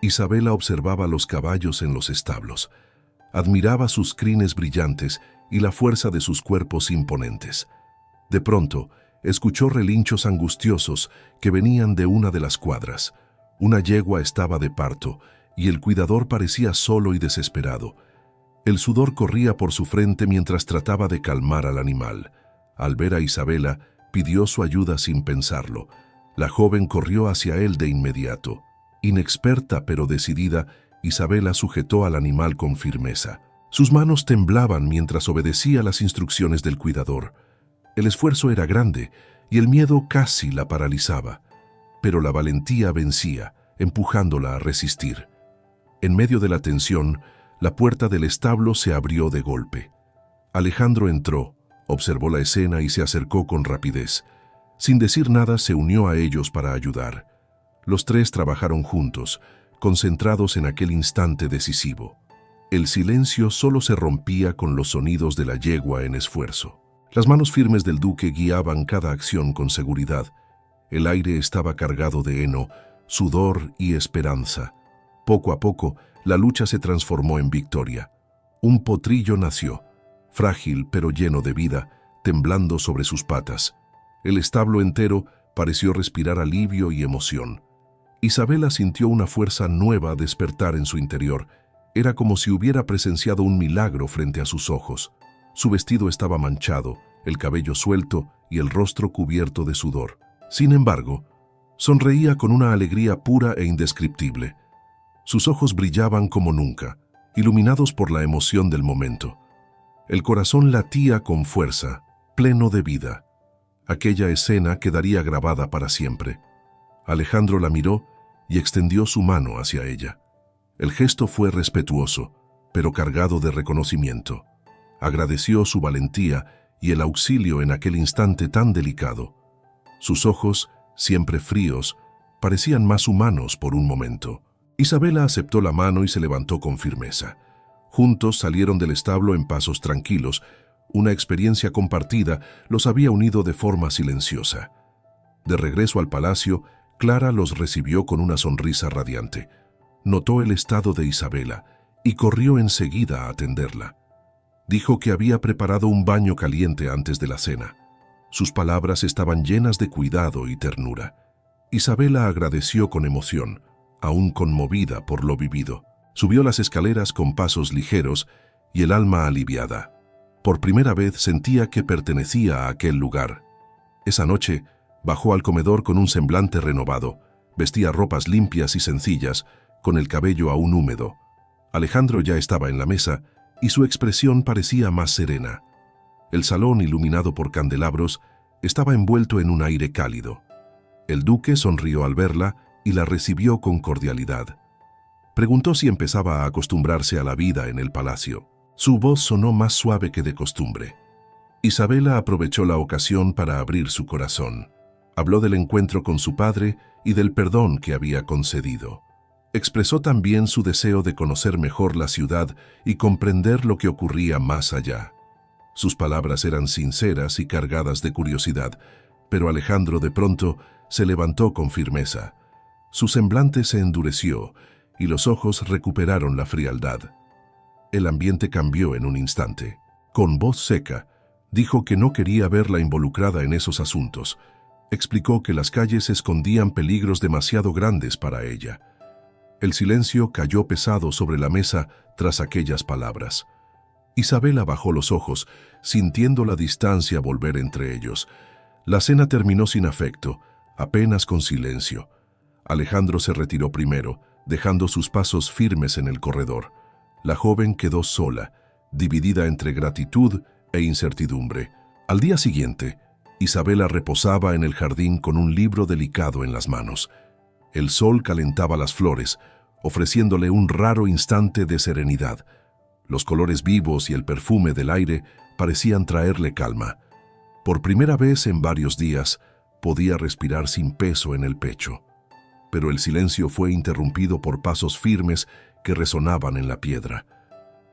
Isabela observaba los caballos en los establos. Admiraba sus crines brillantes y la fuerza de sus cuerpos imponentes. De pronto, escuchó relinchos angustiosos que venían de una de las cuadras. Una yegua estaba de parto y el cuidador parecía solo y desesperado. El sudor corría por su frente mientras trataba de calmar al animal. Al ver a Isabela, pidió su ayuda sin pensarlo. La joven corrió hacia él de inmediato. Inexperta pero decidida, Isabela sujetó al animal con firmeza. Sus manos temblaban mientras obedecía las instrucciones del cuidador. El esfuerzo era grande y el miedo casi la paralizaba, pero la valentía vencía, empujándola a resistir. En medio de la tensión, la puerta del establo se abrió de golpe. Alejandro entró, observó la escena y se acercó con rapidez. Sin decir nada, se unió a ellos para ayudar. Los tres trabajaron juntos, concentrados en aquel instante decisivo. El silencio solo se rompía con los sonidos de la yegua en esfuerzo. Las manos firmes del duque guiaban cada acción con seguridad. El aire estaba cargado de heno, sudor y esperanza. Poco a poco, la lucha se transformó en victoria. Un potrillo nació, frágil pero lleno de vida, temblando sobre sus patas. El establo entero pareció respirar alivio y emoción. Isabela sintió una fuerza nueva despertar en su interior. Era como si hubiera presenciado un milagro frente a sus ojos. Su vestido estaba manchado, el cabello suelto y el rostro cubierto de sudor. Sin embargo, sonreía con una alegría pura e indescriptible. Sus ojos brillaban como nunca, iluminados por la emoción del momento. El corazón latía con fuerza, pleno de vida. Aquella escena quedaría grabada para siempre. Alejandro la miró y extendió su mano hacia ella. El gesto fue respetuoso, pero cargado de reconocimiento. Agradeció su valentía y el auxilio en aquel instante tan delicado. Sus ojos, siempre fríos, parecían más humanos por un momento. Isabela aceptó la mano y se levantó con firmeza. Juntos salieron del establo en pasos tranquilos. Una experiencia compartida los había unido de forma silenciosa. De regreso al palacio, Clara los recibió con una sonrisa radiante. Notó el estado de Isabela y corrió enseguida a atenderla. Dijo que había preparado un baño caliente antes de la cena. Sus palabras estaban llenas de cuidado y ternura. Isabela agradeció con emoción, aún conmovida por lo vivido. Subió las escaleras con pasos ligeros y el alma aliviada. Por primera vez sentía que pertenecía a aquel lugar. Esa noche, bajó al comedor con un semblante renovado. Vestía ropas limpias y sencillas, con el cabello aún húmedo. Alejandro ya estaba en la mesa y su expresión parecía más serena. El salón, iluminado por candelabros, estaba envuelto en un aire cálido. El duque sonrió al verla y la recibió con cordialidad. Preguntó si empezaba a acostumbrarse a la vida en el palacio. Su voz sonó más suave que de costumbre. Isabela aprovechó la ocasión para abrir su corazón. Habló del encuentro con su padre y del perdón que había concedido. Expresó también su deseo de conocer mejor la ciudad y comprender lo que ocurría más allá. Sus palabras eran sinceras y cargadas de curiosidad, pero Alejandro de pronto se levantó con firmeza. Su semblante se endureció y los ojos recuperaron la frialdad. El ambiente cambió en un instante. Con voz seca, dijo que no quería verla involucrada en esos asuntos. Explicó que las calles escondían peligros demasiado grandes para ella. El silencio cayó pesado sobre la mesa tras aquellas palabras. Isabela bajó los ojos, sintiendo la distancia volver entre ellos. La cena terminó sin afecto, apenas con silencio. Alejandro se retiró primero, dejando sus pasos firmes en el corredor. La joven quedó sola, dividida entre gratitud e incertidumbre. Al día siguiente, Isabela reposaba en el jardín con un libro delicado en las manos. El sol calentaba las flores, ofreciéndole un raro instante de serenidad. Los colores vivos y el perfume del aire parecían traerle calma. Por primera vez en varios días, podía respirar sin peso en el pecho. Pero el silencio fue interrumpido por pasos firmes que resonaban en la piedra.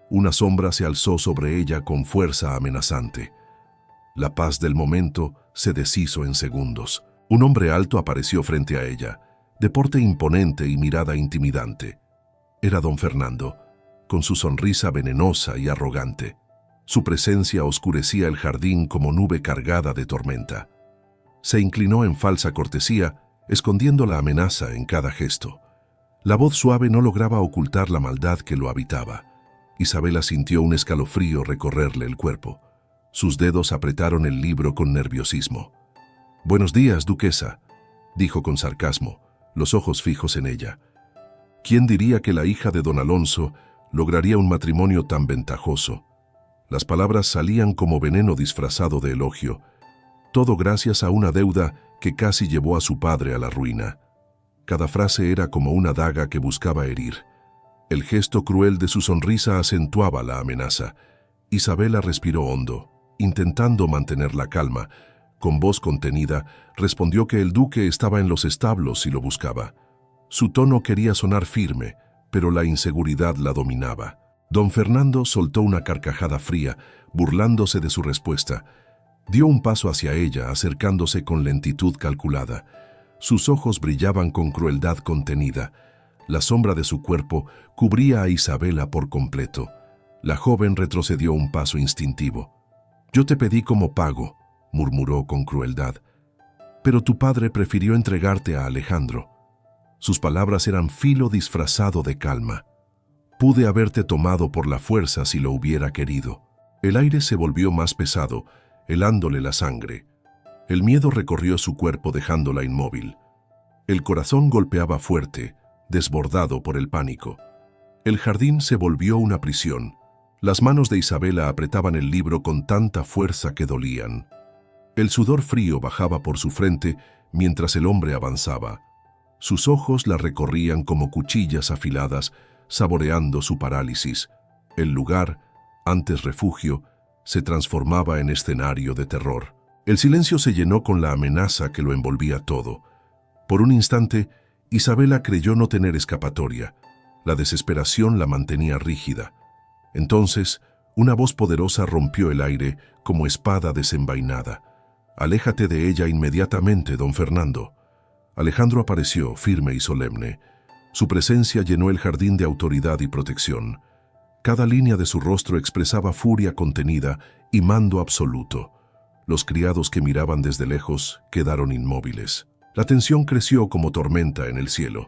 Una sombra se alzó sobre ella con fuerza amenazante. La paz del momento se deshizo en segundos. Un hombre alto apareció frente a ella, de porte imponente y mirada intimidante. Era don Fernando, con su sonrisa venenosa y arrogante. Su presencia oscurecía el jardín como nube cargada de tormenta. Se inclinó en falsa cortesía, escondiendo la amenaza en cada gesto. La voz suave no lograba ocultar la maldad que lo habitaba. Isabela sintió un escalofrío recorrerle el cuerpo. Sus dedos apretaron el libro con nerviosismo. «Buenos días, duquesa», dijo con sarcasmo, los ojos fijos en ella. ¿Quién diría que la hija de don Alonso lograría un matrimonio tan ventajoso? Las palabras salían como veneno disfrazado de elogio, todo gracias a una deuda que casi llevó a su padre a la ruina. Cada frase era como una daga que buscaba herir. El gesto cruel de su sonrisa acentuaba la amenaza. Isabela respiró hondo, intentando mantener la calma. Con voz contenida, respondió que el duque estaba en los establos y lo buscaba. Su tono quería sonar firme, pero la inseguridad la dominaba. Don Fernando soltó una carcajada fría, burlándose de su respuesta. Dio un paso hacia ella, acercándose con lentitud calculada. Sus ojos brillaban con crueldad contenida. La sombra de su cuerpo cubría a Isabela por completo. La joven retrocedió un paso instintivo. «Yo te pedí como pago», murmuró con crueldad. «Pero tu padre prefirió entregarte a Alejandro». Sus palabras eran filo disfrazado de calma. «Pude haberte tomado por la fuerza si lo hubiera querido». El aire se volvió más pesado, helándole la sangre. El miedo recorrió su cuerpo dejándola inmóvil. El corazón golpeaba fuerte, desbordado por el pánico. El jardín se volvió una prisión. Las manos de Isabela apretaban el libro con tanta fuerza que dolían. El sudor frío bajaba por su frente mientras el hombre avanzaba. Sus ojos la recorrían como cuchillas afiladas, saboreando su parálisis. El lugar, antes refugio, se transformaba en escenario de terror. El silencio se llenó con la amenaza que lo envolvía todo. Por un instante, Isabela creyó no tener escapatoria. La desesperación la mantenía rígida. Entonces, una voz poderosa rompió el aire como espada desenvainada. «Aléjate de ella inmediatamente, don Fernando». Alejandro apareció, firme y solemne. Su presencia llenó el jardín de autoridad y protección. Cada línea de su rostro expresaba furia contenida y mando absoluto. Los criados que miraban desde lejos quedaron inmóviles. La tensión creció como tormenta en el cielo.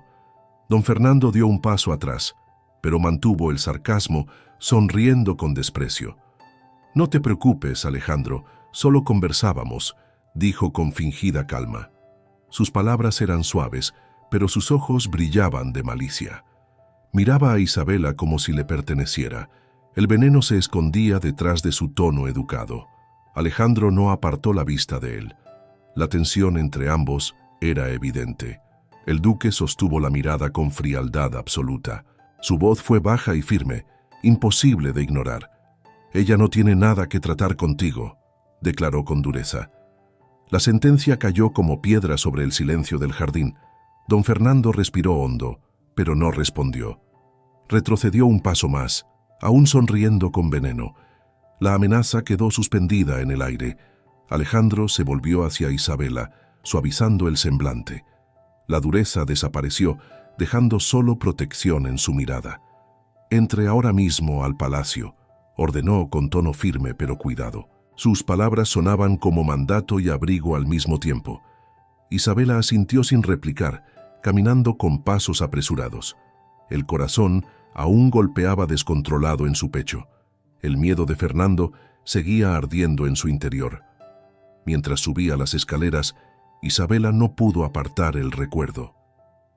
Don Fernando dio un paso atrás, pero mantuvo el sarcasmo, sonriendo con desprecio. «No te preocupes, Alejandro, solo conversábamos», dijo con fingida calma. Sus palabras eran suaves, pero sus ojos brillaban de malicia. Miraba a Isabela como si le perteneciera. El veneno se escondía detrás de su tono educado. Alejandro no apartó la vista de él. La tensión entre ambos era evidente. El duque sostuvo la mirada con frialdad absoluta. Su voz fue baja y firme, imposible de ignorar. «Ella no tiene nada que tratar contigo», declaró con dureza. La sentencia cayó como piedra sobre el silencio del jardín. Don Fernando respiró hondo, pero no respondió. Retrocedió un paso más, aún sonriendo con veneno. La amenaza quedó suspendida en el aire. Alejandro se volvió hacia Isabela, suavizando el semblante. La dureza desapareció, dejando solo protección en su mirada. «Entre ahora mismo al palacio», ordenó con tono firme pero cuidado. Sus palabras sonaban como mandato y abrigo al mismo tiempo. Isabela asintió sin replicar, caminando con pasos apresurados. El corazón aún golpeaba descontrolado en su pecho. El miedo de Fernando seguía ardiendo en su interior. Mientras subía las escaleras, Isabela no pudo apartar el recuerdo.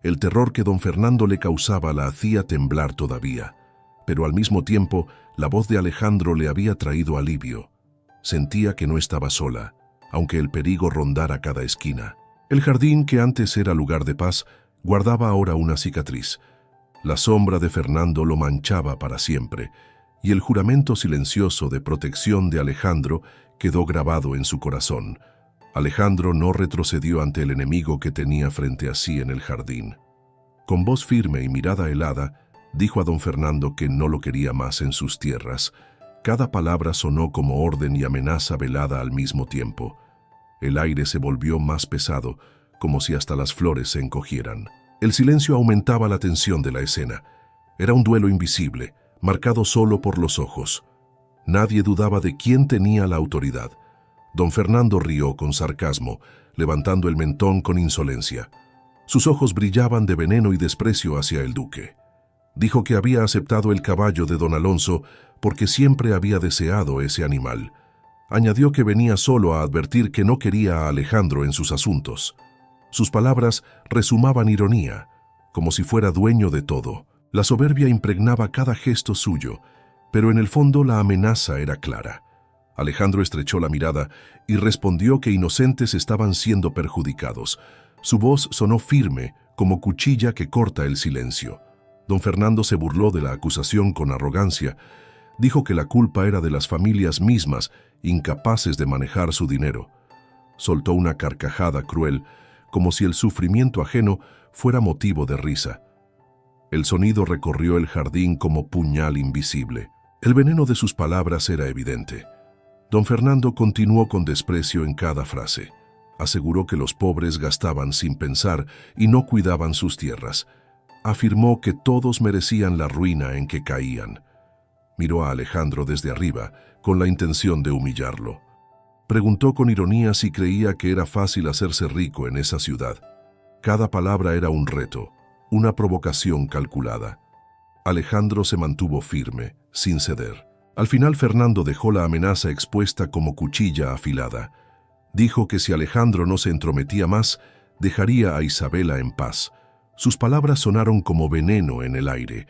El terror que don Fernando le causaba la hacía temblar todavía, pero al mismo tiempo la voz de Alejandro le había traído alivio. Sentía que no estaba sola, aunque el peligro rondara cada esquina. El jardín, que antes era lugar de paz, guardaba ahora una cicatriz. La sombra de Fernando lo manchaba para siempre, y el juramento silencioso de protección de Alejandro quedó grabado en su corazón. Alejandro no retrocedió ante el enemigo que tenía frente a sí en el jardín. Con voz firme y mirada helada, dijo a don Fernando que no lo quería más en sus tierras. Cada palabra sonó como orden y amenaza velada al mismo tiempo. El aire se volvió más pesado, como si hasta las flores se encogieran. El silencio aumentaba la tensión de la escena. Era un duelo invisible, marcado solo por los ojos. Nadie dudaba de quién tenía la autoridad. Don Fernando rió con sarcasmo, levantando el mentón con insolencia. Sus ojos brillaban de veneno y desprecio hacia el duque. Dijo que había aceptado el caballo de don Alonso porque siempre había deseado ese animal. Añadió que venía solo a advertir que no quería a Alejandro en sus asuntos. Sus palabras rezumaban ironía, como si fuera dueño de todo. La soberbia impregnaba cada gesto suyo, pero en el fondo la amenaza era clara. Alejandro estrechó la mirada y respondió que inocentes estaban siendo perjudicados. Su voz sonó firme, como cuchilla que corta el silencio. Don Fernando se burló de la acusación con arrogancia. Dijo que la culpa era de las familias mismas, incapaces de manejar su dinero. Soltó una carcajada cruel, como si el sufrimiento ajeno fuera motivo de risa. El sonido recorrió el jardín como puñal invisible. El veneno de sus palabras era evidente. Don Fernando continuó con desprecio en cada frase. Aseguró que los pobres gastaban sin pensar y no cuidaban sus tierras. Afirmó que todos merecían la ruina en que caían. Miró a Alejandro desde arriba, con la intención de humillarlo. Preguntó con ironía si creía que era fácil hacerse rico en esa ciudad. Cada palabra era un reto, una provocación calculada. Alejandro se mantuvo firme, sin ceder. Al final Fernando dejó la amenaza expuesta como cuchilla afilada. Dijo que si Alejandro no se entrometía más, dejaría a Isabela en paz. Sus palabras sonaron como veneno en el aire.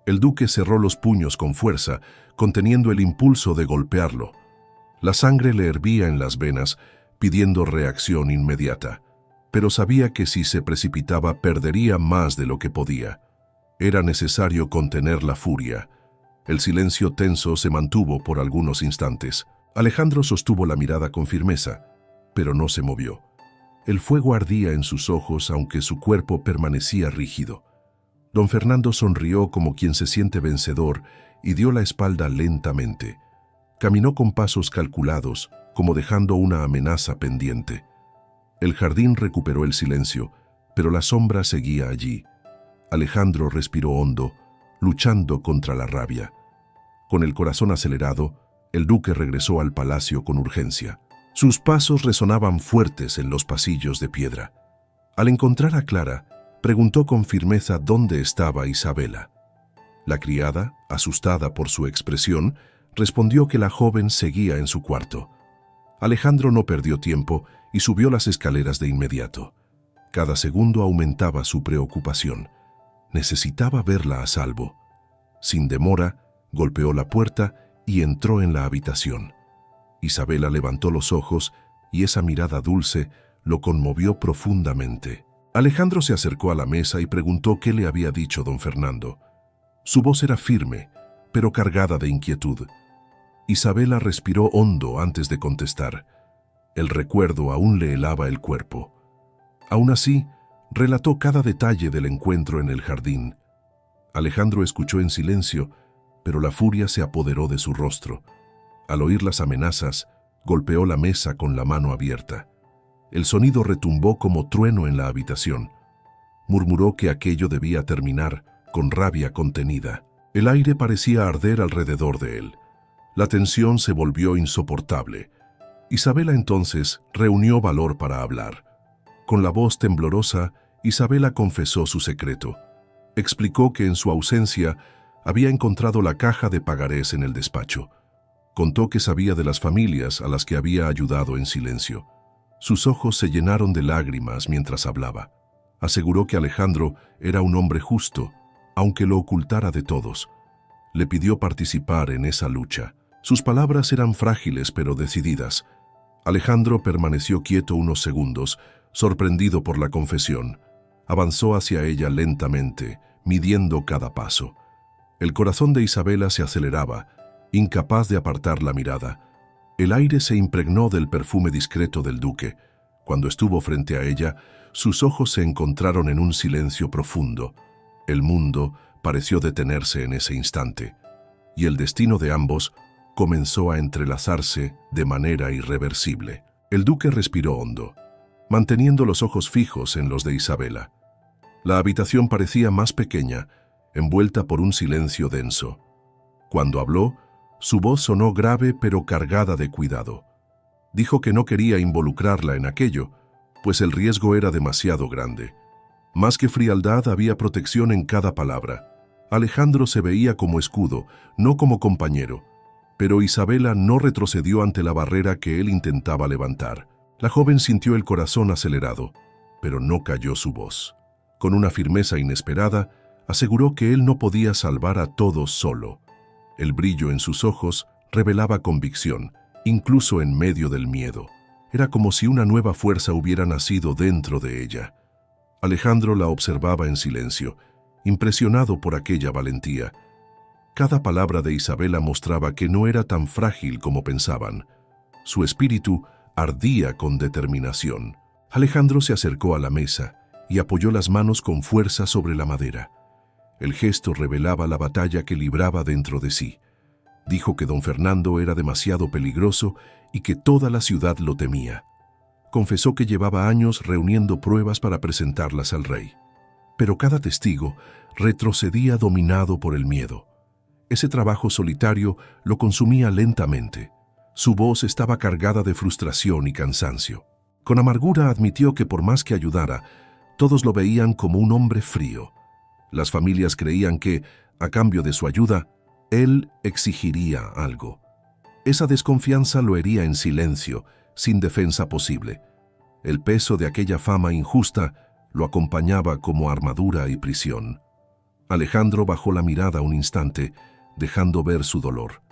El duque cerró los puños con fuerza, conteniendo el impulso de golpearlo. La sangre le hervía en las venas, pidiendo reacción inmediata. Pero sabía que si se precipitaba perdería más de lo que podía. Era necesario contener la furia. El silencio tenso se mantuvo por algunos instantes. Alejandro sostuvo la mirada con firmeza, pero no se movió. El fuego ardía en sus ojos, aunque su cuerpo permanecía rígido. Don Fernando sonrió como quien se siente vencedor y dio la espalda lentamente. Caminó con pasos calculados, como dejando una amenaza pendiente. El jardín recuperó el silencio, pero la sombra seguía allí. Alejandro respiró hondo, luchando contra la rabia. Con el corazón acelerado, el duque regresó al palacio con urgencia. Sus pasos resonaban fuertes en los pasillos de piedra. Al encontrar a Clara, preguntó con firmeza dónde estaba Isabela. La criada, asustada por su expresión, respondió que la joven seguía en su cuarto. Alejandro no perdió tiempo y subió las escaleras de inmediato. Cada segundo aumentaba su preocupación. Necesitaba verla a salvo. Sin demora, golpeó la puerta y entró en la habitación. Isabela levantó los ojos y esa mirada dulce lo conmovió profundamente. Alejandro se acercó a la mesa y preguntó qué le había dicho don Fernando. Su voz era firme, pero cargada de inquietud. Isabela respiró hondo antes de contestar. El recuerdo aún le helaba el cuerpo. Aún así, relató cada detalle del encuentro en el jardín. Alejandro escuchó en silencio, pero la furia se apoderó de su rostro. Al oír las amenazas, golpeó la mesa con la mano abierta. El sonido retumbó como trueno en la habitación. Murmuró que aquello debía terminar, con rabia contenida. El aire parecía arder alrededor de él. La tensión se volvió insoportable. Isabela entonces reunió valor para hablar. Con la voz temblorosa, Isabela confesó su secreto. Explicó que en su ausencia había encontrado la caja de pagarés en el despacho. Contó que sabía de las familias a las que había ayudado en silencio. Sus ojos se llenaron de lágrimas mientras hablaba. Aseguró que Alejandro era un hombre justo, aunque lo ocultara de todos. Le pidió participar en esa lucha. Sus palabras eran frágiles pero decididas. Alejandro permaneció quieto unos segundos, sorprendido por la confesión. Avanzó hacia ella lentamente, midiendo cada paso. El corazón de Isabela se aceleraba, incapaz de apartar la mirada. El aire se impregnó del perfume discreto del duque. Cuando estuvo frente a ella, sus ojos se encontraron en un silencio profundo. El mundo pareció detenerse en ese instante, y el destino de ambos comenzó a entrelazarse de manera irreversible. El duque respiró hondo, manteniendo los ojos fijos en los de Isabela. La habitación parecía más pequeña, envuelta por un silencio denso. Cuando habló, su voz sonó grave pero cargada de cuidado. Dijo que no quería involucrarla en aquello, pues el riesgo era demasiado grande. Más que frialdad, había protección en cada palabra. Alejandro se veía como escudo, no como compañero, pero Isabela no retrocedió ante la barrera que él intentaba levantar. La joven sintió el corazón acelerado, pero no cayó su voz. Con una firmeza inesperada, aseguró que él no podía salvar a todos solo. El brillo en sus ojos revelaba convicción, incluso en medio del miedo. Era como si una nueva fuerza hubiera nacido dentro de ella. Alejandro la observaba en silencio, impresionado por aquella valentía. Cada palabra de Isabela mostraba que no era tan frágil como pensaban. Su espíritu ardía con determinación. Alejandro se acercó a la mesa y apoyó las manos con fuerza sobre la madera. El gesto revelaba la batalla que libraba dentro de sí. Dijo que don Fernando era demasiado peligroso y que toda la ciudad lo temía. Confesó que llevaba años reuniendo pruebas para presentarlas al rey. Pero cada testigo retrocedía dominado por el miedo. Ese trabajo solitario lo consumía lentamente. Su voz estaba cargada de frustración y cansancio. Con amargura admitió que por más que ayudara, todos lo veían como un hombre frío. Las familias creían que, a cambio de su ayuda, él exigiría algo. Esa desconfianza lo hería en silencio, sin defensa posible. El peso de aquella fama injusta lo acompañaba como armadura y prisión. Alejandro bajó la mirada un instante, dejando ver su dolor.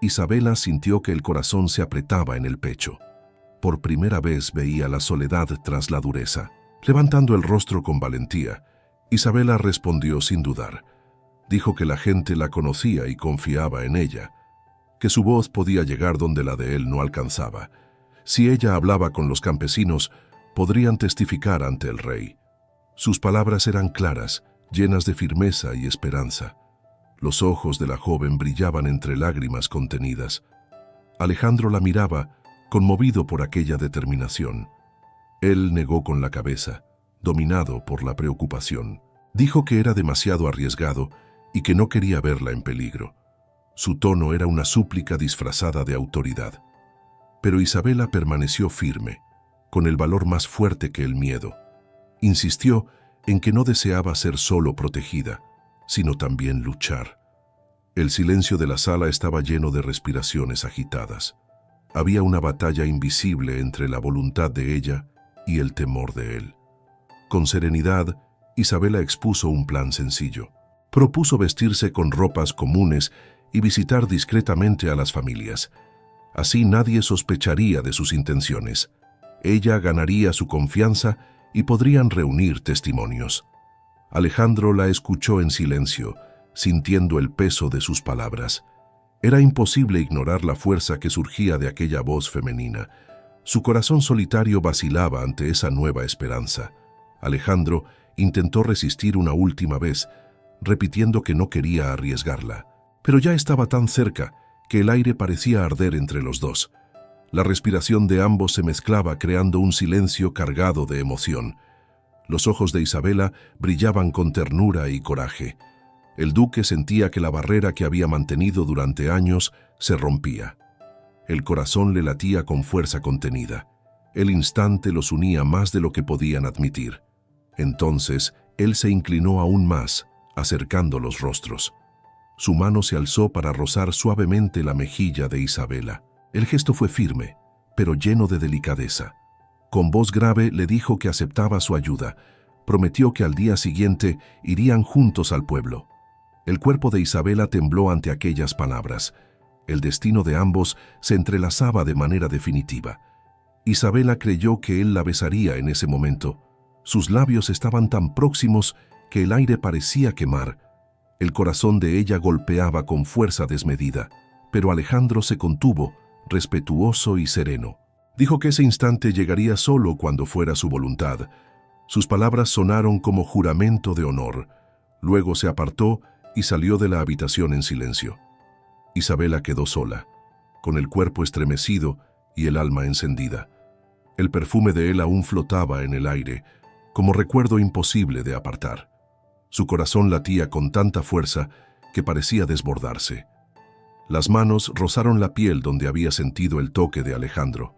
Isabela sintió que el corazón se apretaba en el pecho. Por primera vez veía la soledad tras la dureza. Levantando el rostro con valentía, Isabela respondió sin dudar. Dijo que la gente la conocía y confiaba en ella, que su voz podía llegar donde la de él no alcanzaba. Si ella hablaba con los campesinos, podrían testificar ante el rey. Sus palabras eran claras, llenas de firmeza y esperanza. Los ojos de la joven brillaban entre lágrimas contenidas. Alejandro la miraba, conmovido por aquella determinación. Él negó con la cabeza, dominado por la preocupación. Dijo que era demasiado arriesgado y que no quería verla en peligro. Su tono era una súplica disfrazada de autoridad. Pero Isabela permaneció firme, con el valor más fuerte que el miedo. Insistió en que no deseaba ser solo protegida, sino también luchar. El silencio de la sala estaba lleno de respiraciones agitadas. había una batalla invisible entre la voluntad de ella y el temor de él. Con serenidad, Isabela expuso un plan sencillo. Propuso vestirse con ropas comunes y visitar discretamente a las familias. Así nadie sospecharía de sus intenciones. Ella ganaría su confianza y podrían reunir testimonios. Alejandro la escuchó en silencio, sintiendo el peso de sus palabras. Era imposible ignorar la fuerza que surgía de aquella voz femenina. Su corazón solitario vacilaba ante esa nueva esperanza. Alejandro intentó resistir una última vez, repitiendo que no quería arriesgarla. Pero ya estaba tan cerca que el aire parecía arder entre los dos. La respiración de ambos se mezclaba creando un silencio cargado de emoción. Los ojos de Isabela brillaban con ternura y coraje. El duque sentía que la barrera que había mantenido durante años se rompía. El corazón le latía con fuerza contenida. El instante los unía más de lo que podían admitir. Entonces, él se inclinó aún más, acercando los rostros. Su mano se alzó para rozar suavemente la mejilla de Isabela. El gesto fue firme, pero lleno de delicadeza. Con voz grave le dijo que aceptaba su ayuda. Prometió que al día siguiente irían juntos al pueblo. El cuerpo de Isabela tembló ante aquellas palabras. El destino de ambos se entrelazaba de manera definitiva. Isabela creyó que él la besaría en ese momento. Sus labios estaban tan próximos que el aire parecía quemar. El corazón de ella golpeaba con fuerza desmedida, pero Alejandro se contuvo, respetuoso y sereno. Dijo que ese instante llegaría solo cuando fuera su voluntad. Sus palabras sonaron como juramento de honor. Luego se apartó y salió de la habitación en silencio. Isabela quedó sola, con el cuerpo estremecido y el alma encendida. El perfume de él aún flotaba en el aire, como recuerdo imposible de apartar. Su corazón latía con tanta fuerza que parecía desbordarse. Las manos rozaron la piel donde había sentido el toque de Alejandro.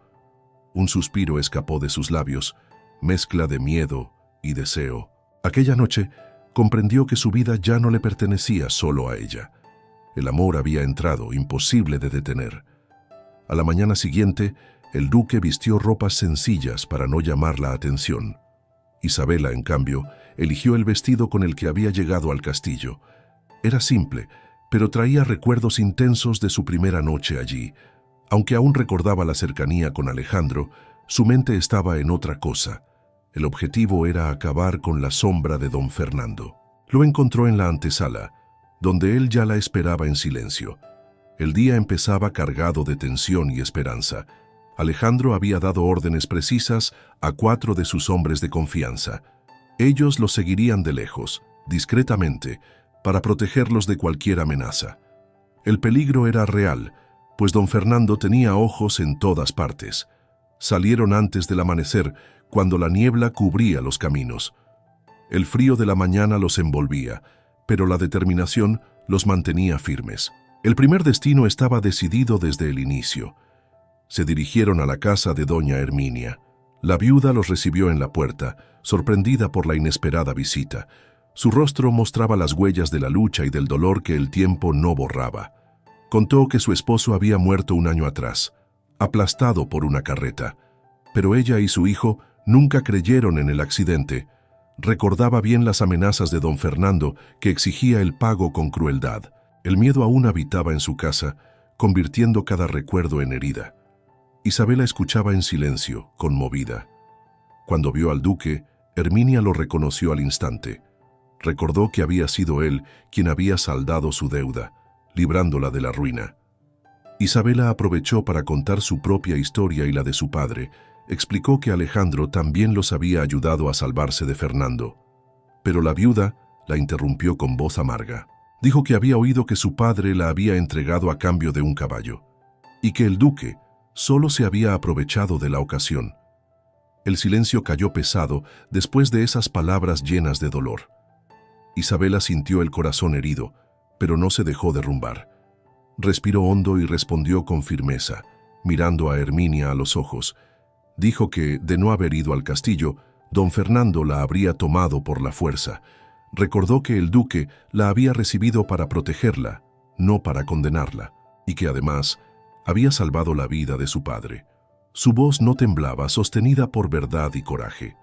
Un suspiro escapó de sus labios, mezcla de miedo y deseo. Aquella noche comprendió que su vida ya no le pertenecía solo a ella. El amor había entrado, imposible de detener. A la mañana siguiente, el duque vistió ropas sencillas para no llamar la atención. Isabela, en cambio, eligió el vestido con el que había llegado al castillo. Era simple, pero traía recuerdos intensos de su primera noche allí. Aunque aún recordaba la cercanía con Alejandro, su mente estaba en otra cosa. El objetivo era acabar con la sombra de don Fernando. Lo encontró en la antesala, donde él ya la esperaba en silencio. El día empezaba cargado de tensión y esperanza. Alejandro había dado órdenes precisas a 4 de sus hombres de confianza. Ellos los seguirían de lejos, discretamente, para protegerlos de cualquier amenaza. El peligro era real, pues don Fernando tenía ojos en todas partes. Salieron antes del amanecer, cuando la niebla cubría los caminos. El frío de la mañana los envolvía, pero la determinación los mantenía firmes. El primer destino estaba decidido desde el inicio. Se dirigieron a la casa de doña Herminia. La viuda los recibió en la puerta, sorprendida por la inesperada visita. Su rostro mostraba las huellas de la lucha y del dolor que el tiempo no borraba. Contó que su esposo había muerto un año atrás, aplastado por una carreta. Pero ella y su hijo nunca creyeron en el accidente. Recordaba bien las amenazas de don Fernando, que exigía el pago con crueldad. El miedo aún habitaba en su casa, convirtiendo cada recuerdo en herida. Isabela escuchaba en silencio, conmovida. Cuando vio al duque, Herminia lo reconoció al instante. Recordó que había sido él quien había saldado su deuda, librándola de la ruina. Isabela aprovechó para contar su propia historia y la de su padre. Explicó que Alejandro también los había ayudado a salvarse de Fernando. Pero la viuda la interrumpió con voz amarga. Dijo que había oído que su padre la había entregado a cambio de un caballo, y que el duque solo se había aprovechado de la ocasión. El silencio cayó pesado después de esas palabras llenas de dolor. Isabela sintió el corazón herido, pero no se dejó derrumbar. Respiró hondo y respondió con firmeza, mirando a Herminia a los ojos. Dijo que, de no haber ido al castillo, don Fernando la habría tomado por la fuerza. Recordó que el duque la había recibido para protegerla, no para condenarla, y que además Había salvado la vida de su padre. Su voz no temblaba, sostenida por verdad y coraje.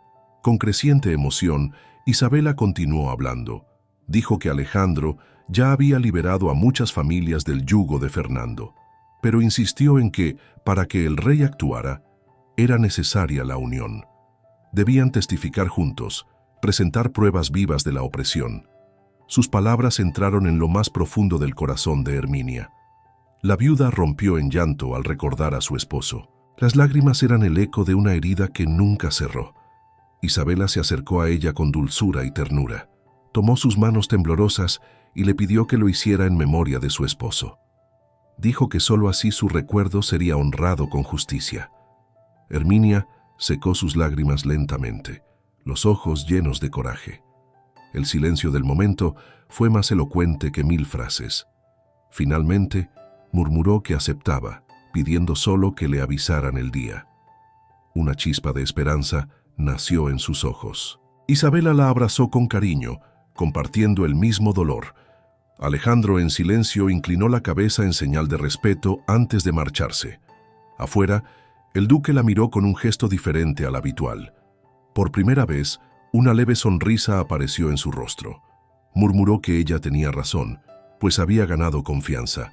Con creciente emoción, Isabela continuó hablando. Dijo que Alejandro ya había liberado a muchas familias del yugo de Fernando, pero insistió en que, para que el rey actuara, era necesaria la unión. Debían testificar juntos, presentar pruebas vivas de la opresión. Sus palabras entraron en lo más profundo del corazón de Herminia. La viuda rompió en llanto al recordar a su esposo. Las lágrimas eran el eco de una herida que nunca cerró. Isabela se acercó a ella con dulzura y ternura. Tomó sus manos temblorosas y le pidió que lo hiciera en memoria de su esposo. Dijo que sólo así su recuerdo sería honrado con justicia. Herminia secó sus lágrimas lentamente, los ojos llenos de coraje. El silencio del momento fue más elocuente que 1000 frases. Finalmente, murmuró que aceptaba, pidiendo solo que le avisaran el día. Una chispa de esperanza nació en sus ojos. Isabela la abrazó con cariño, compartiendo el mismo dolor. Alejandro en silencio inclinó la cabeza en señal de respeto antes de marcharse. Afuera, el duque la miró con un gesto diferente al habitual. Por primera vez, una leve sonrisa apareció en su rostro. Murmuró que ella tenía razón, pues había ganado confianza.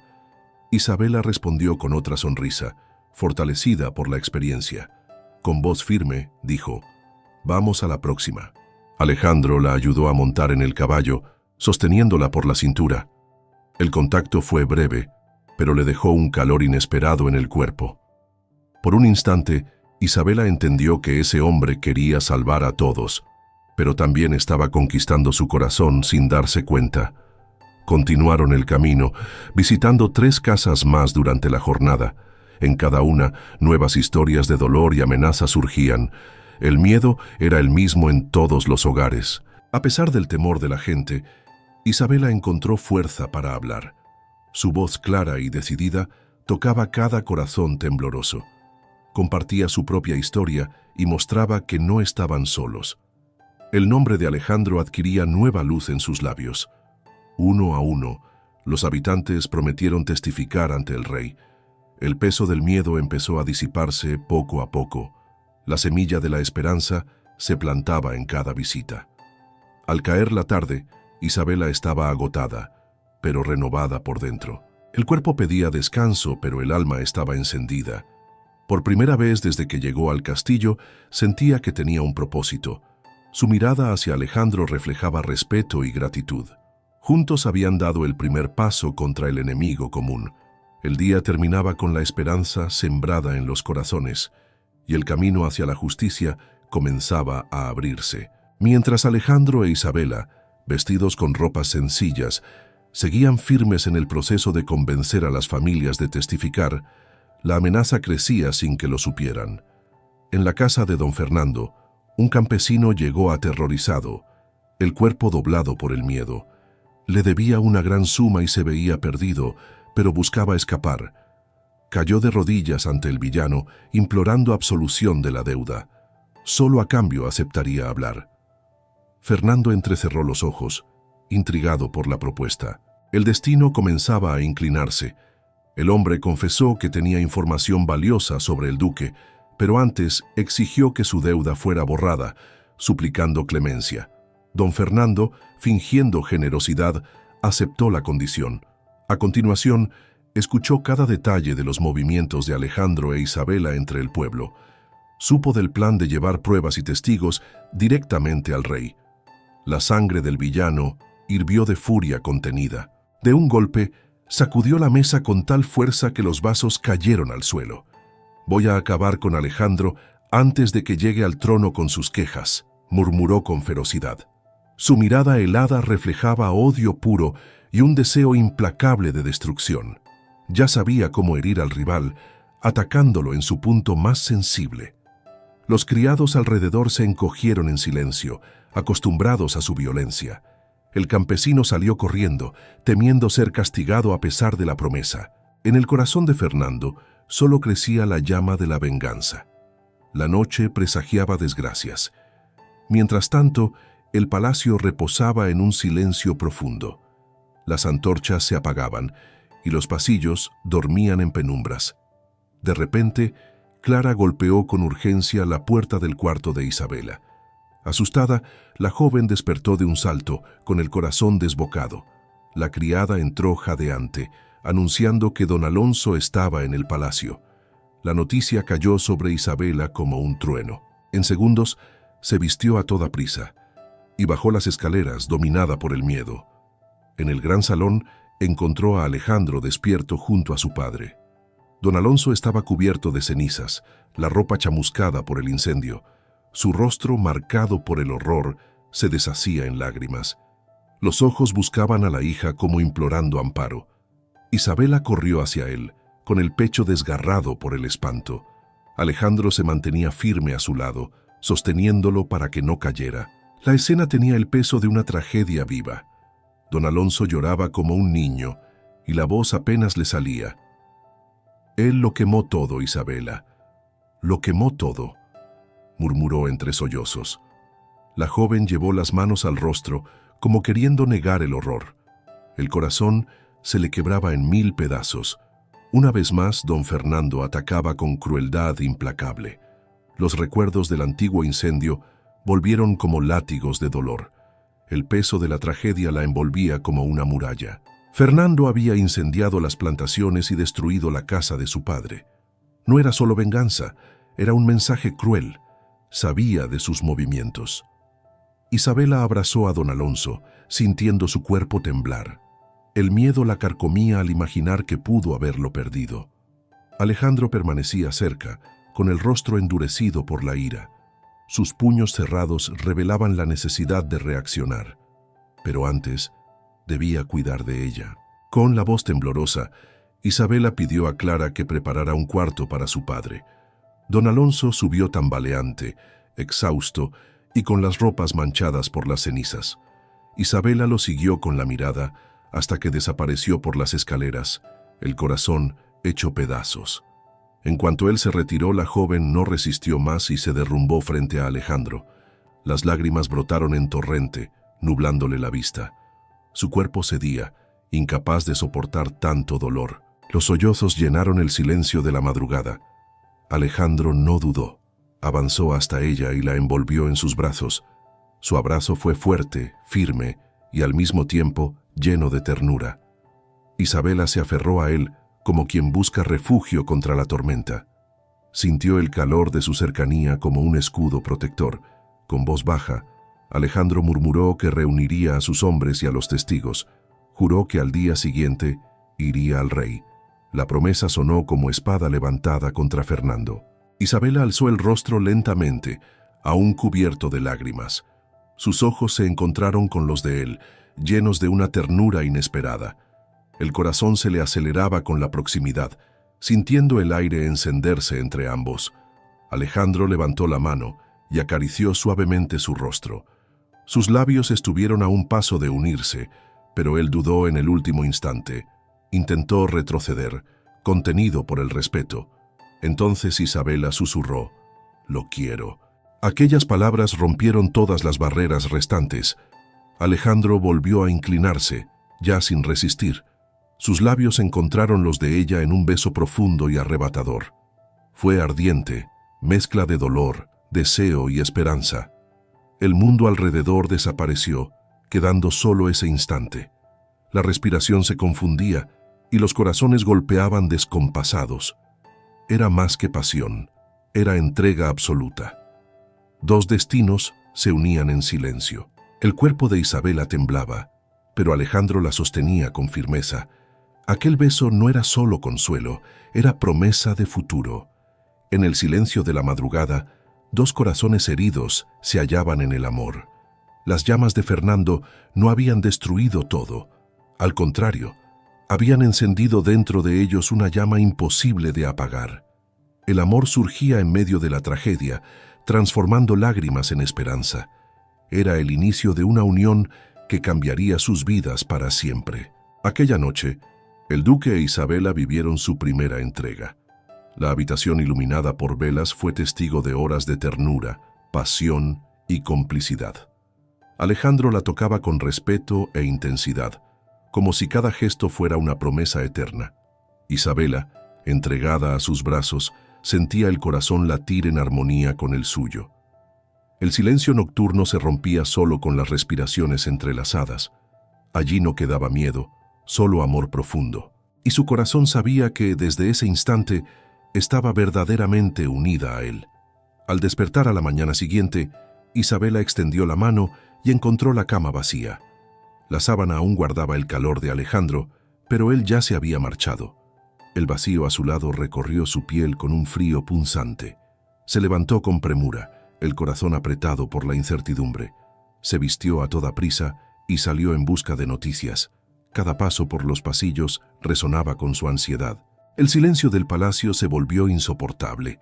Isabela respondió con otra sonrisa, fortalecida por la experiencia. Con voz firme, dijo: «Vamos a la próxima». Alejandro la ayudó a montar en el caballo, sosteniéndola por la cintura. El contacto fue breve, pero le dejó un calor inesperado en el cuerpo. Por un instante, Isabela entendió que ese hombre quería salvar a todos, pero también estaba conquistando su corazón sin darse cuenta. Continuaron el camino, visitando 3 casas más durante la jornada. En cada una, nuevas historias de dolor y amenaza surgían. El miedo era el mismo en todos los hogares. A pesar del temor de la gente, Isabela encontró fuerza para hablar. Su voz clara y decidida tocaba cada corazón tembloroso. Compartía su propia historia y mostraba que no estaban solos. El nombre de Alejandro adquiría nueva luz en sus labios. Uno a uno, los habitantes prometieron testificar ante el rey. El peso del miedo empezó a disiparse poco a poco. La semilla de la esperanza se plantaba en cada visita. Al caer la tarde, Isabela estaba agotada, pero renovada por dentro. El cuerpo pedía descanso, pero el alma estaba encendida. Por primera vez desde que llegó al castillo, sentía que tenía un propósito. Su mirada hacia Alejandro reflejaba respeto y gratitud. Juntos habían dado el primer paso contra el enemigo común. El día terminaba con la esperanza sembrada en los corazones, y el camino hacia la justicia comenzaba a abrirse. Mientras Alejandro e Isabela, vestidos con ropas sencillas, seguían firmes en el proceso de convencer a las familias de testificar, la amenaza crecía sin que lo supieran. En la casa de don Fernando, un campesino llegó aterrorizado, el cuerpo doblado por el miedo. Le debía una gran suma y se veía perdido, pero buscaba escapar. Cayó de rodillas ante el villano, implorando absolución de la deuda. Solo a cambio aceptaría hablar. Fernando entrecerró los ojos, intrigado por la propuesta. El destino comenzaba a inclinarse. El hombre confesó que tenía información valiosa sobre el duque, pero antes exigió que su deuda fuera borrada, suplicando clemencia. Don Fernando, fingiendo generosidad, aceptó la condición. A continuación, escuchó cada detalle de los movimientos de Alejandro e Isabela entre el pueblo. Supo del plan de llevar pruebas y testigos directamente al rey. La sangre del villano hirvió de furia contenida. De un golpe, sacudió la mesa con tal fuerza que los vasos cayeron al suelo. «Voy a acabar con Alejandro antes de que llegue al trono con sus quejas», murmuró con ferocidad. Su mirada helada reflejaba odio puro y un deseo implacable de destrucción. Ya sabía cómo herir al rival, atacándolo en su punto más sensible. Los criados alrededor se encogieron en silencio, acostumbrados a su violencia. El campesino salió corriendo, temiendo ser castigado a pesar de la promesa. En el corazón de Fernando solo crecía la llama de la venganza. La noche presagiaba desgracias. Mientras tanto, el palacio reposaba en un silencio profundo. Las antorchas se apagaban y los pasillos dormían en penumbras. De repente, Clara golpeó con urgencia la puerta del cuarto de Isabela. Asustada, la joven despertó de un salto, con el corazón desbocado. La criada entró jadeante, anunciando que don Alonso estaba en el palacio. La noticia cayó sobre Isabela como un trueno. En segundos, se vistió a toda prisa y bajó las escaleras, dominada por el miedo. En el gran salón, encontró a Alejandro despierto junto a su padre. Don Alonso estaba cubierto de cenizas, la ropa chamuscada por el incendio. Su rostro, marcado por el horror, se deshacía en lágrimas. Los ojos buscaban a la hija como implorando amparo. Isabela corrió hacia él, con el pecho desgarrado por el espanto. Alejandro se mantenía firme a su lado, sosteniéndolo para que no cayera. La escena tenía el peso de una tragedia viva. Don Alonso lloraba como un niño, y la voz apenas le salía. «Él lo quemó todo, Isabela. Lo quemó todo», murmuró entre sollozos. La joven llevó las manos al rostro, como queriendo negar el horror. El corazón se le quebraba en 1000 pedazos. Una vez más, don Fernando atacaba con crueldad implacable. Los recuerdos del antiguo incendio volvieron como látigos de dolor. El peso de la tragedia la envolvía como una muralla. Fernando había incendiado las plantaciones y destruido la casa de su padre. No era solo venganza, era un mensaje cruel. Sabía de sus movimientos. Isabela abrazó a don Alonso, sintiendo su cuerpo temblar. El miedo la carcomía al imaginar que pudo haberlo perdido. Alejandro permanecía cerca, con el rostro endurecido por la ira. Sus puños cerrados revelaban la necesidad de reaccionar. Pero antes, debía cuidar de ella. Con la voz temblorosa, Isabela pidió a Clara que preparara un cuarto para su padre. Don Alonso subió tambaleante, exhausto y con las ropas manchadas por las cenizas. Isabela lo siguió con la mirada hasta que desapareció por las escaleras, el corazón hecho pedazos. En cuanto él se retiró, la joven no resistió más y se derrumbó frente a Alejandro. Las lágrimas brotaron en torrente, nublándole la vista. Su cuerpo cedía, incapaz de soportar tanto dolor. Los sollozos llenaron el silencio de la madrugada. Alejandro no dudó. Avanzó hasta ella y la envolvió en sus brazos. Su abrazo fue fuerte, firme y al mismo tiempo lleno de ternura. Isabela se aferró a él como quien busca refugio contra la tormenta. Sintió el calor de su cercanía como un escudo protector. Con voz baja, Alejandro murmuró que reuniría a sus hombres y a los testigos. Juró que al día siguiente iría al rey. La promesa sonó como espada levantada contra Fernando. Isabela alzó el rostro lentamente, aún cubierto de lágrimas. Sus ojos se encontraron con los de él, llenos de una ternura inesperada. El corazón se le aceleraba con la proximidad, sintiendo el aire encenderse entre ambos. Alejandro levantó la mano y acarició suavemente su rostro. Sus labios estuvieron a un paso de unirse, pero él dudó en el último instante. Intentó retroceder, contenido por el respeto. Entonces Isabela susurró: «Lo quiero». Aquellas palabras rompieron todas las barreras restantes. Alejandro volvió a inclinarse, ya sin resistir. Sus labios encontraron los de ella en un beso profundo y arrebatador. Fue ardiente, mezcla de dolor, deseo y esperanza. El mundo alrededor desapareció, quedando solo ese instante. La respiración se confundía y los corazones golpeaban descompasados. Era más que pasión, era entrega absoluta. Dos destinos se unían en silencio. El cuerpo de Isabela temblaba, pero Alejandro la sostenía con firmeza. Aquel beso no era solo consuelo, era promesa de futuro. En el silencio de la madrugada, dos corazones heridos se hallaban en el amor. Las llamas de Fernando no habían destruido todo. Al contrario, habían encendido dentro de ellos una llama imposible de apagar. El amor surgía en medio de la tragedia, transformando lágrimas en esperanza. Era el inicio de una unión que cambiaría sus vidas para siempre. Aquella noche, el duque e Isabela vivieron su primera entrega. La habitación iluminada por velas fue testigo de horas de ternura, pasión y complicidad. Alejandro la tocaba con respeto e intensidad, como si cada gesto fuera una promesa eterna. Isabela, entregada a sus brazos, sentía el corazón latir en armonía con el suyo. El silencio nocturno se rompía solo con las respiraciones entrelazadas. Allí no quedaba miedo, solo amor profundo. Y su corazón sabía que, desde ese instante, estaba verdaderamente unida a él. Al despertar a la mañana siguiente, Isabela extendió la mano y encontró la cama vacía. La sábana aún guardaba el calor de Alejandro, pero él ya se había marchado. El vacío a su lado recorrió su piel con un frío punzante. Se levantó con premura, el corazón apretado por la incertidumbre. Se vistió a toda prisa y salió en busca de noticias. Cada paso por los pasillos resonaba con su ansiedad. El silencio del palacio se volvió insoportable.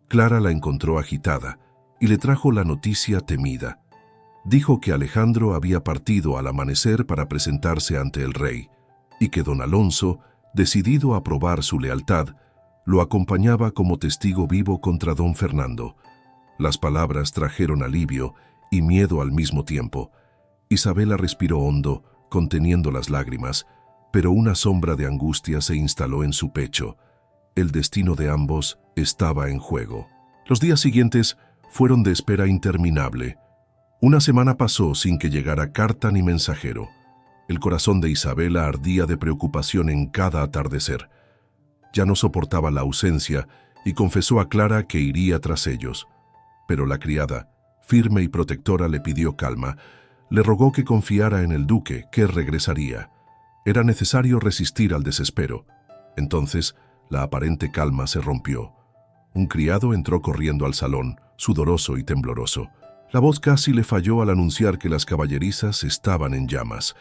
Clara la encontró agitada y le trajo la noticia temida. Dijo que Alejandro había partido al amanecer para presentarse ante el rey y que don Alonso, decidido a probar su lealtad, lo acompañaba como testigo vivo contra don Fernando. Las palabras trajeron alivio y miedo al mismo tiempo. Isabela respiró hondo, conteniendo las lágrimas, pero una sombra de angustia se instaló en su pecho. El destino de ambos estaba en juego. Los días siguientes fueron de espera interminable. Una semana pasó sin que llegara carta ni mensajero. El corazón de Isabela ardía de preocupación en cada atardecer. Ya no soportaba la ausencia y confesó a Clara que iría tras ellos. Pero la criada, firme y protectora, le pidió calma. Le rogó que confiara en el duque, que regresaría. Era necesario resistir al desespero. Entonces, la aparente calma se rompió. Un criado entró corriendo al salón, sudoroso y tembloroso. La voz casi le falló al anunciar que las caballerizas estaban en llamas.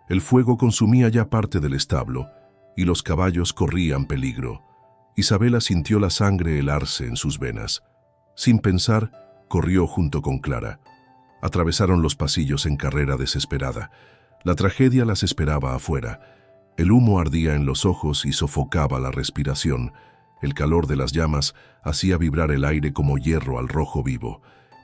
El fuego consumía ya parte del establo, y los caballos corrían peligro. Isabela sintió la sangre helarse en sus venas. Sin pensar, corrió junto con Clara. Atravesaron los pasillos en carrera desesperada. La tragedia las esperaba afuera. El humo ardía en los ojos y sofocaba la respiración. El calor de las llamas hacía vibrar el aire como hierro al rojo vivo.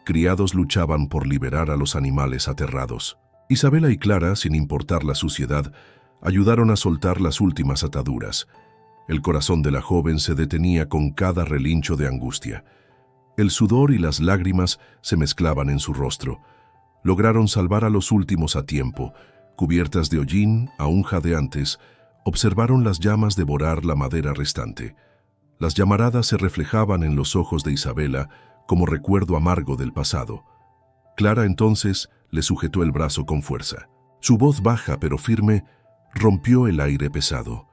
Criados luchaban por liberar a los animales aterrados. Isabela y Clara, sin importar la suciedad, ayudaron a soltar las últimas ataduras. El corazón de la joven se detenía con cada relincho de angustia. El sudor y las lágrimas se mezclaban en su rostro. Lograron salvar a los últimos a tiempo. Cubiertas de hollín, aún jadeantes, observaron las llamas devorar la madera restante. Las llamaradas se reflejaban en los ojos de Isabela como recuerdo amargo del pasado. Clara entonces le sujetó el brazo con fuerza. Su voz baja pero firme rompió el aire pesado.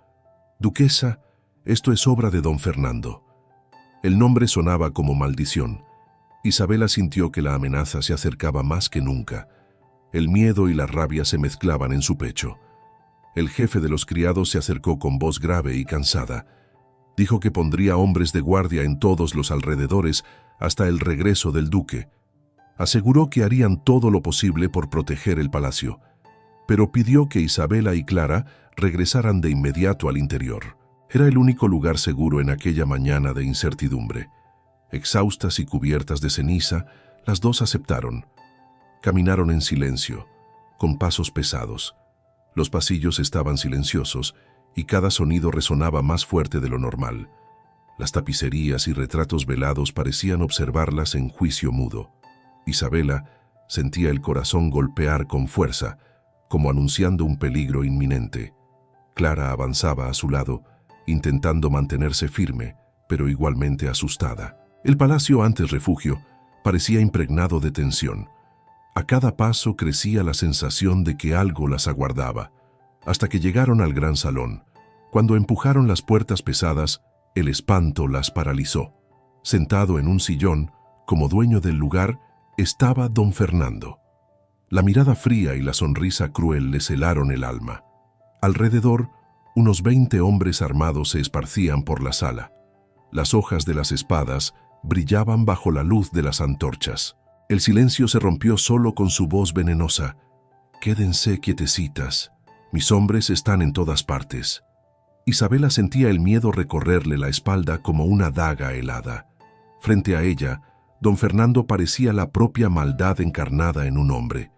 «Duquesa, esto es obra de don Fernando». El nombre sonaba como maldición. Isabela sintió que la amenaza se acercaba más que nunca. El miedo y la rabia se mezclaban en su pecho. El jefe de los criados se acercó con voz grave y cansada. Dijo que pondría hombres de guardia en todos los alrededores hasta el regreso del duque. Aseguró que harían todo lo posible por proteger el palacio, pero pidió que Isabela y Clara regresaran de inmediato al interior. Era el único lugar seguro en aquella mañana de incertidumbre. Exhaustas y cubiertas de ceniza, las dos aceptaron. Caminaron en silencio, con pasos pesados. Los pasillos estaban silenciosos y cada sonido resonaba más fuerte de lo normal. Las tapicerías y retratos velados parecían observarlas en juicio mudo. Isabela sentía el corazón golpear con fuerza, como anunciando un peligro inminente. Clara avanzaba a su lado, intentando mantenerse firme, pero igualmente asustada. El palacio, antes refugio, parecía impregnado de tensión. A cada paso crecía la sensación de que algo las aguardaba, hasta que llegaron al gran salón. Cuando empujaron las puertas pesadas, el espanto las paralizó. Sentado en un sillón, como dueño del lugar, estaba don Fernando. La mirada fría y la sonrisa cruel les helaron el alma. Alrededor, unos 20 hombres armados se esparcían por la sala. Las hojas de las espadas brillaban bajo la luz de las antorchas. El silencio se rompió solo con su voz venenosa. «Quédense quietecitas. Mis hombres están en todas partes». Isabela sentía el miedo recorrerle la espalda como una daga helada. Frente a ella, don Fernando parecía la propia maldad encarnada en un hombre.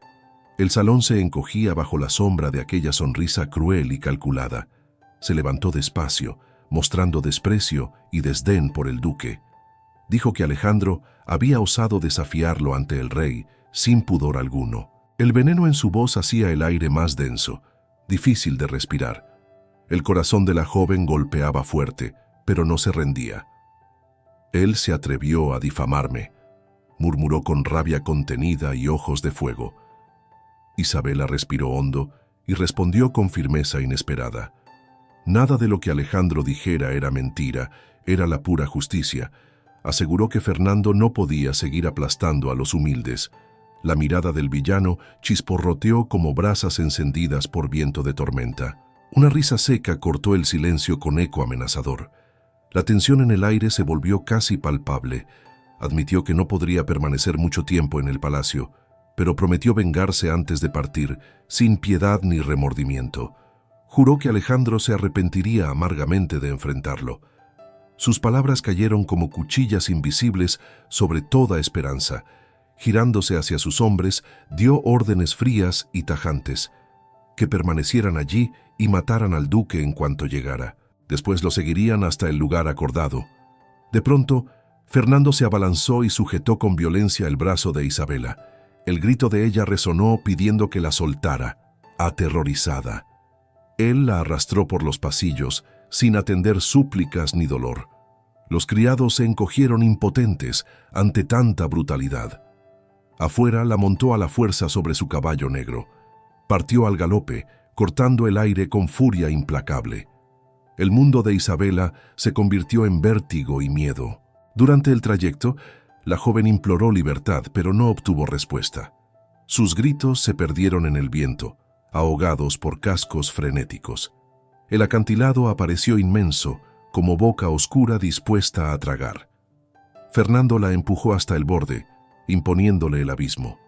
El salón se encogía bajo la sombra de aquella sonrisa cruel y calculada. Se levantó despacio, mostrando desprecio y desdén por el duque. Dijo que Alejandro había osado desafiarlo ante el rey, sin pudor alguno. El veneno en su voz hacía el aire más denso, difícil de respirar. El corazón de la joven golpeaba fuerte, pero no se rendía. «Él se atrevió a difamarme», murmuró con rabia contenida y ojos de fuego. Isabela respiró hondo y respondió con firmeza inesperada. Nada de lo que Alejandro dijera era mentira, era la pura justicia. Aseguró que Fernando no podía seguir aplastando a los humildes. La mirada del villano chisporroteó como brasas encendidas por viento de tormenta. Una risa seca cortó el silencio con eco amenazador. La tensión en el aire se volvió casi palpable. Admitió que no podría permanecer mucho tiempo en el palacio, pero prometió vengarse antes de partir, sin piedad ni remordimiento. Juró que Alejandro se arrepentiría amargamente de enfrentarlo. Sus palabras cayeron como cuchillas invisibles sobre toda esperanza. Girándose hacia sus hombres, dio órdenes frías y tajantes, que permanecieran allí y mataran al duque en cuanto llegara. Después lo seguirían hasta el lugar acordado. De pronto, Fernando se abalanzó y sujetó con violencia el brazo de Isabela. El grito de ella resonó pidiendo que la soltara, aterrorizada. Él la arrastró por los pasillos, sin atender súplicas ni dolor. Los criados se encogieron impotentes ante tanta brutalidad. Afuera la montó a la fuerza sobre su caballo negro. Partió al galope, cortando el aire con furia implacable. El mundo de Isabela se convirtió en vértigo y miedo. Durante el trayecto, la joven imploró libertad, pero no obtuvo respuesta. Sus gritos se perdieron en el viento, ahogados por cascos frenéticos. El acantilado apareció inmenso, como boca oscura dispuesta a tragar. Fernando la empujó hasta el borde, imponiéndole el abismo.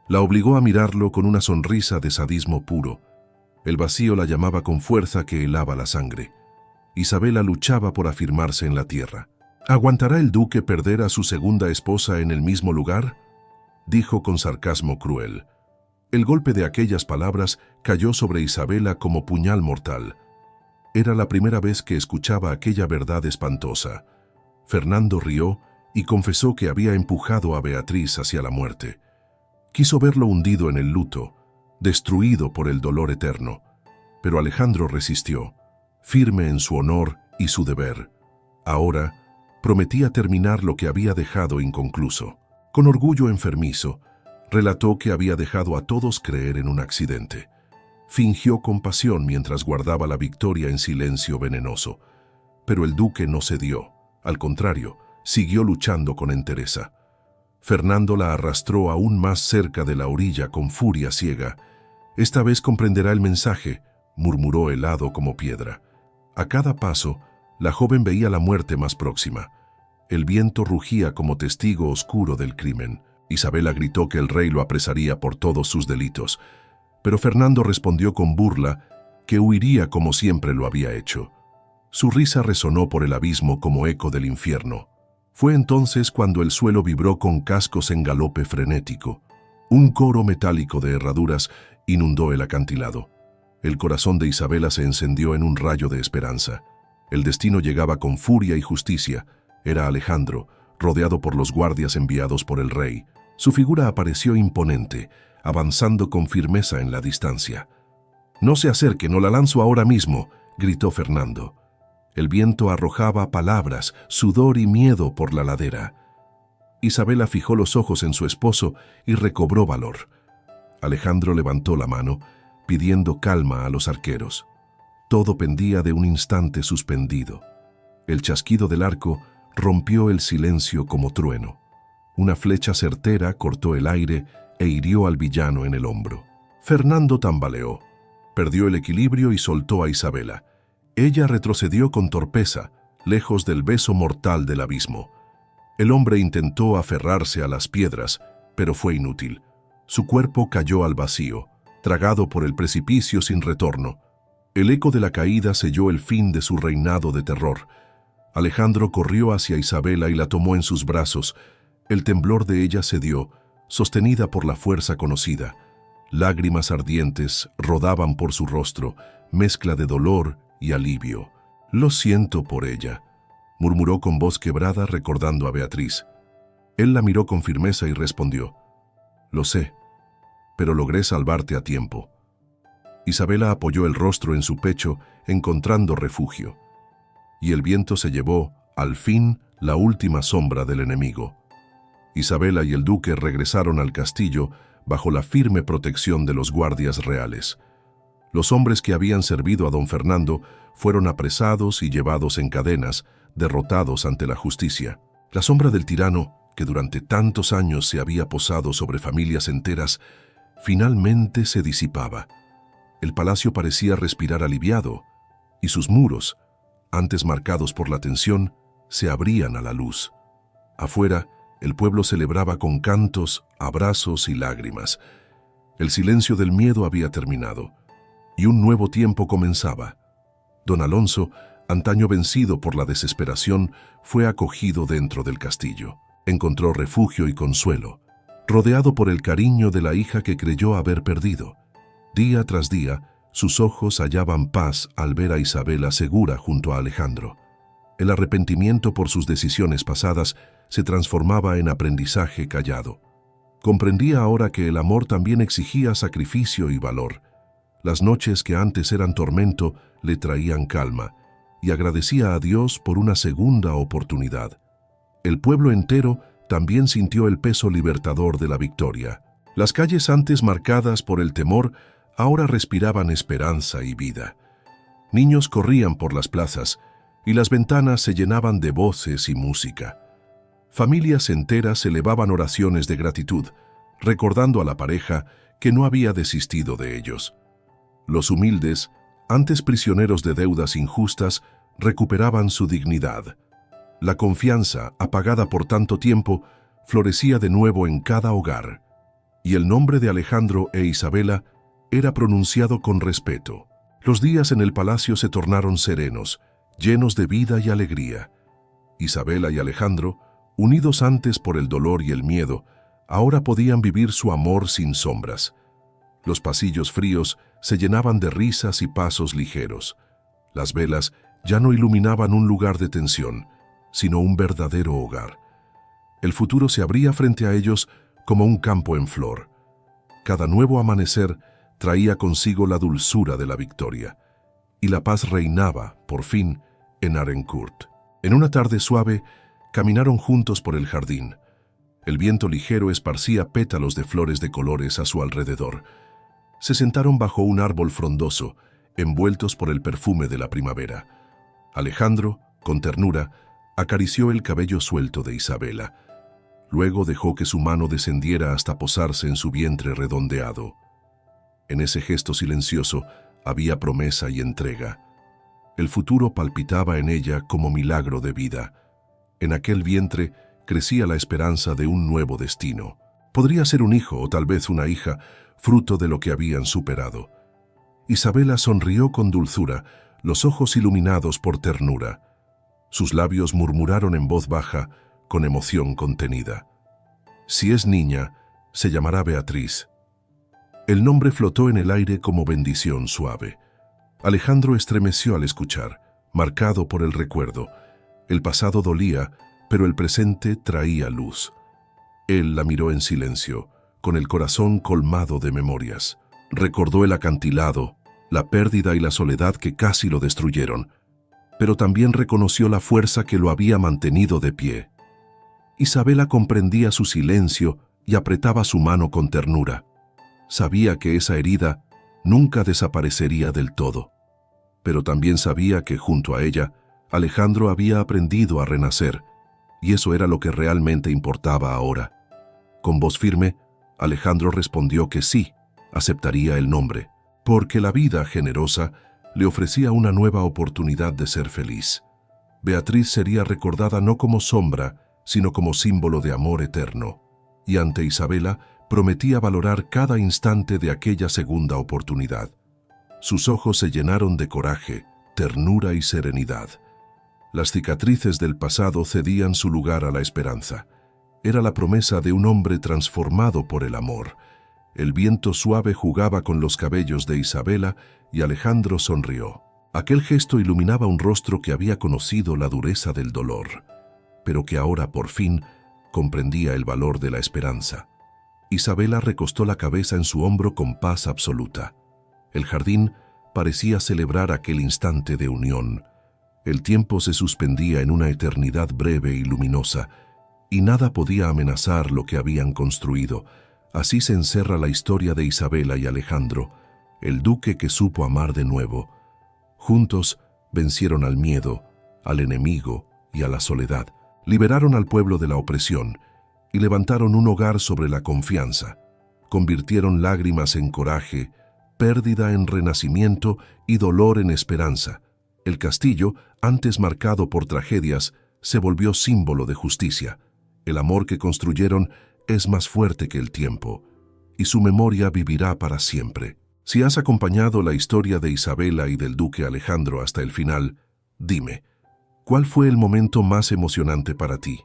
La obligó a mirarlo con una sonrisa de sadismo puro. El vacío la llamaba con fuerza que helaba la sangre. Isabela luchaba por afirmarse en la tierra. ¿Aguantará el duque perder a su segunda esposa en el mismo lugar?, dijo con sarcasmo cruel. El golpe de aquellas palabras cayó sobre Isabela como puñal mortal. Era la primera vez que escuchaba aquella verdad espantosa. Fernando rió y confesó que había empujado a Beatriz hacia la muerte. Quiso verlo hundido en el luto, destruido por el dolor eterno. Pero Alejandro resistió, firme en su honor y su deber. Ahora prometía terminar lo que había dejado inconcluso. Con orgullo enfermizo, relató que había dejado a todos creer en un accidente. Fingió compasión mientras guardaba la victoria en silencio venenoso. Pero el duque no cedió. Al contrario, siguió luchando con entereza. Fernando la arrastró aún más cerca de la orilla con furia ciega. «Esta vez comprenderá el mensaje», murmuró helado como piedra. A cada paso, la joven veía la muerte más próxima. El viento rugía como testigo oscuro del crimen. Isabela gritó que el rey lo apresaría por todos sus delitos, pero Fernando respondió con burla que huiría como siempre lo había hecho. Su risa resonó por el abismo como eco del infierno. Fue entonces cuando el suelo vibró con cascos en galope frenético. Un coro metálico de herraduras inundó el acantilado. El corazón de Isabela se encendió en un rayo de esperanza. El destino llegaba con furia y justicia. Era Alejandro, rodeado por los guardias enviados por el rey. Su figura apareció imponente, avanzando con firmeza en la distancia. «No se acerque, no la lanzo ahora mismo», gritó Fernando. El viento arrojaba palabras, sudor y miedo por la ladera. Isabela fijó los ojos en su esposo y recobró valor. Alejandro levantó la mano, pidiendo calma a los arqueros. Todo pendía de un instante suspendido. El chasquido del arco rompió el silencio como trueno. Una flecha certera cortó el aire e hirió al villano en el hombro. Fernando tambaleó, perdió el equilibrio y soltó a Isabela. Ella retrocedió con torpeza, lejos del beso mortal del abismo. El hombre intentó aferrarse a las piedras, pero fue inútil. Su cuerpo cayó al vacío, tragado por el precipicio sin retorno. El eco de la caída selló el fin de su reinado de terror. Alejandro corrió hacia Isabela y la tomó en sus brazos. El temblor de ella cedió, sostenida por la fuerza conocida. Lágrimas ardientes rodaban por su rostro, mezcla de dolor y alivio. «Lo siento por ella», murmuró con voz quebrada recordando a Beatriz. Él la miró con firmeza y respondió: «Lo sé, pero logré salvarte a tiempo». Isabela apoyó el rostro en su pecho, encontrando refugio. Y el viento se llevó, al fin, la última sombra del enemigo. Isabela y el duque regresaron al castillo bajo la firme protección de los guardias reales. Los hombres que habían servido a don Fernando fueron apresados y llevados en cadenas, derrotados ante la justicia. La sombra del tirano, que durante tantos años se había posado sobre familias enteras, finalmente se disipaba. El palacio parecía respirar aliviado, y sus muros, antes marcados por la tensión, se abrían a la luz. Afuera, el pueblo celebraba con cantos, abrazos y lágrimas. El silencio del miedo había terminado, y un nuevo tiempo comenzaba. Don Alonso, antaño vencido por la desesperación, fue acogido dentro del castillo. Encontró refugio y consuelo, rodeado por el cariño de la hija que creyó haber perdido. Día tras día, sus ojos hallaban paz al ver a Isabela segura junto a Alejandro. El arrepentimiento por sus decisiones pasadas se transformaba en aprendizaje callado. Comprendía ahora que el amor también exigía sacrificio y valor. Las noches que antes eran tormento le traían calma, y agradecía a Dios por una segunda oportunidad. El pueblo entero también sintió el peso libertador de la victoria. Las calles antes marcadas por el temor ahora respiraban esperanza y vida. Niños corrían por las plazas y las ventanas se llenaban de voces y música. Familias enteras elevaban oraciones de gratitud, recordando a la pareja que no había desistido de ellos. Los humildes, antes prisioneros de deudas injustas, recuperaban su dignidad. La confianza, apagada por tanto tiempo, florecía de nuevo en cada hogar, y el nombre de Alejandro e Isabela era pronunciado con respeto. Los días en el palacio se tornaron serenos, llenos de vida y alegría. Isabela y Alejandro, unidos antes por el dolor y el miedo, ahora podían vivir su amor sin sombras. Los pasillos fríos se llenaban de risas y pasos ligeros. Las velas ya no iluminaban un lugar de tensión, sino un verdadero hogar. El futuro se abría frente a ellos como un campo en flor. Cada nuevo amanecer traía consigo la dulzura de la victoria, y la paz reinaba, por fin, en Arincourt. En una tarde suave, caminaron juntos por el jardín. El viento ligero esparcía pétalos de flores de colores a su alrededor. Se sentaron bajo un árbol frondoso, envueltos por el perfume de la primavera. Alejandro, con ternura, acarició el cabello suelto de Isabela. Luego dejó que su mano descendiera hasta posarse en su vientre redondeado. En ese gesto silencioso había promesa y entrega. El futuro palpitaba en ella como milagro de vida. En aquel vientre crecía la esperanza de un nuevo destino. Podría ser un hijo o tal vez una hija, fruto de lo que habían superado. Isabela sonrió con dulzura, los ojos iluminados por ternura. Sus labios murmuraron en voz baja, con emoción contenida: «Si es niña, se llamará Beatriz». El nombre flotó en el aire como bendición suave. Alejandro estremeció al escuchar, marcado por el recuerdo. El pasado dolía, pero el presente traía luz. Él la miró en silencio, con el corazón colmado de memorias. Recordó el acantilado, la pérdida y la soledad que casi lo destruyeron, pero también reconoció la fuerza que lo había mantenido de pie. Isabela comprendía su silencio y apretaba su mano con ternura. Sabía que esa herida nunca desaparecería del todo, pero también sabía que junto a ella, Alejandro había aprendido a renacer, y eso era lo que realmente importaba ahora. Con voz firme, Alejandro respondió que sí, aceptaría el nombre, porque la vida generosa le ofrecía una nueva oportunidad de ser feliz. Beatriz sería recordada no como sombra, sino como símbolo de amor eterno, y ante Isabela prometía valorar cada instante de aquella segunda oportunidad. Sus ojos se llenaron de coraje, ternura y serenidad. Las cicatrices del pasado cedían su lugar a la esperanza. Era la promesa de un hombre transformado por el amor. El viento suave jugaba con los cabellos de Isabela y Alejandro sonrió. Aquel gesto iluminaba un rostro que había conocido la dureza del dolor, pero que ahora por fin comprendía el valor de la esperanza. Isabela recostó la cabeza en su hombro con paz absoluta. El jardín parecía celebrar aquel instante de unión. El tiempo se suspendía en una eternidad breve y luminosa, y nada podía amenazar lo que habían construido. Así se encerra la historia de Isabela y Alejandro, el duque que supo amar de nuevo. Juntos vencieron al miedo, al enemigo y a la soledad. Liberaron al pueblo de la opresión y levantaron un hogar sobre la confianza. Convirtieron lágrimas en coraje, pérdida en renacimiento y dolor en esperanza. El castillo, antes marcado por tragedias, se volvió símbolo de justicia. El amor que construyeron es más fuerte que el tiempo, y su memoria vivirá para siempre. Si has acompañado la historia de Isabela y del duque Alejandro hasta el final, dime, ¿cuál fue el momento más emocionante para ti?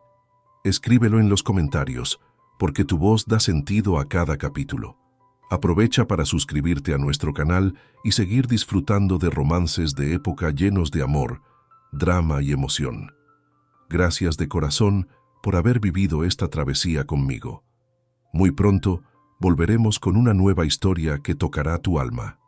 Escríbelo en los comentarios, porque tu voz da sentido a cada capítulo. Aprovecha para suscribirte a nuestro canal y seguir disfrutando de romances de época llenos de amor, drama y emoción. Gracias de corazón por haber vivido esta travesía conmigo. Muy pronto volveremos con una nueva historia que tocará tu alma.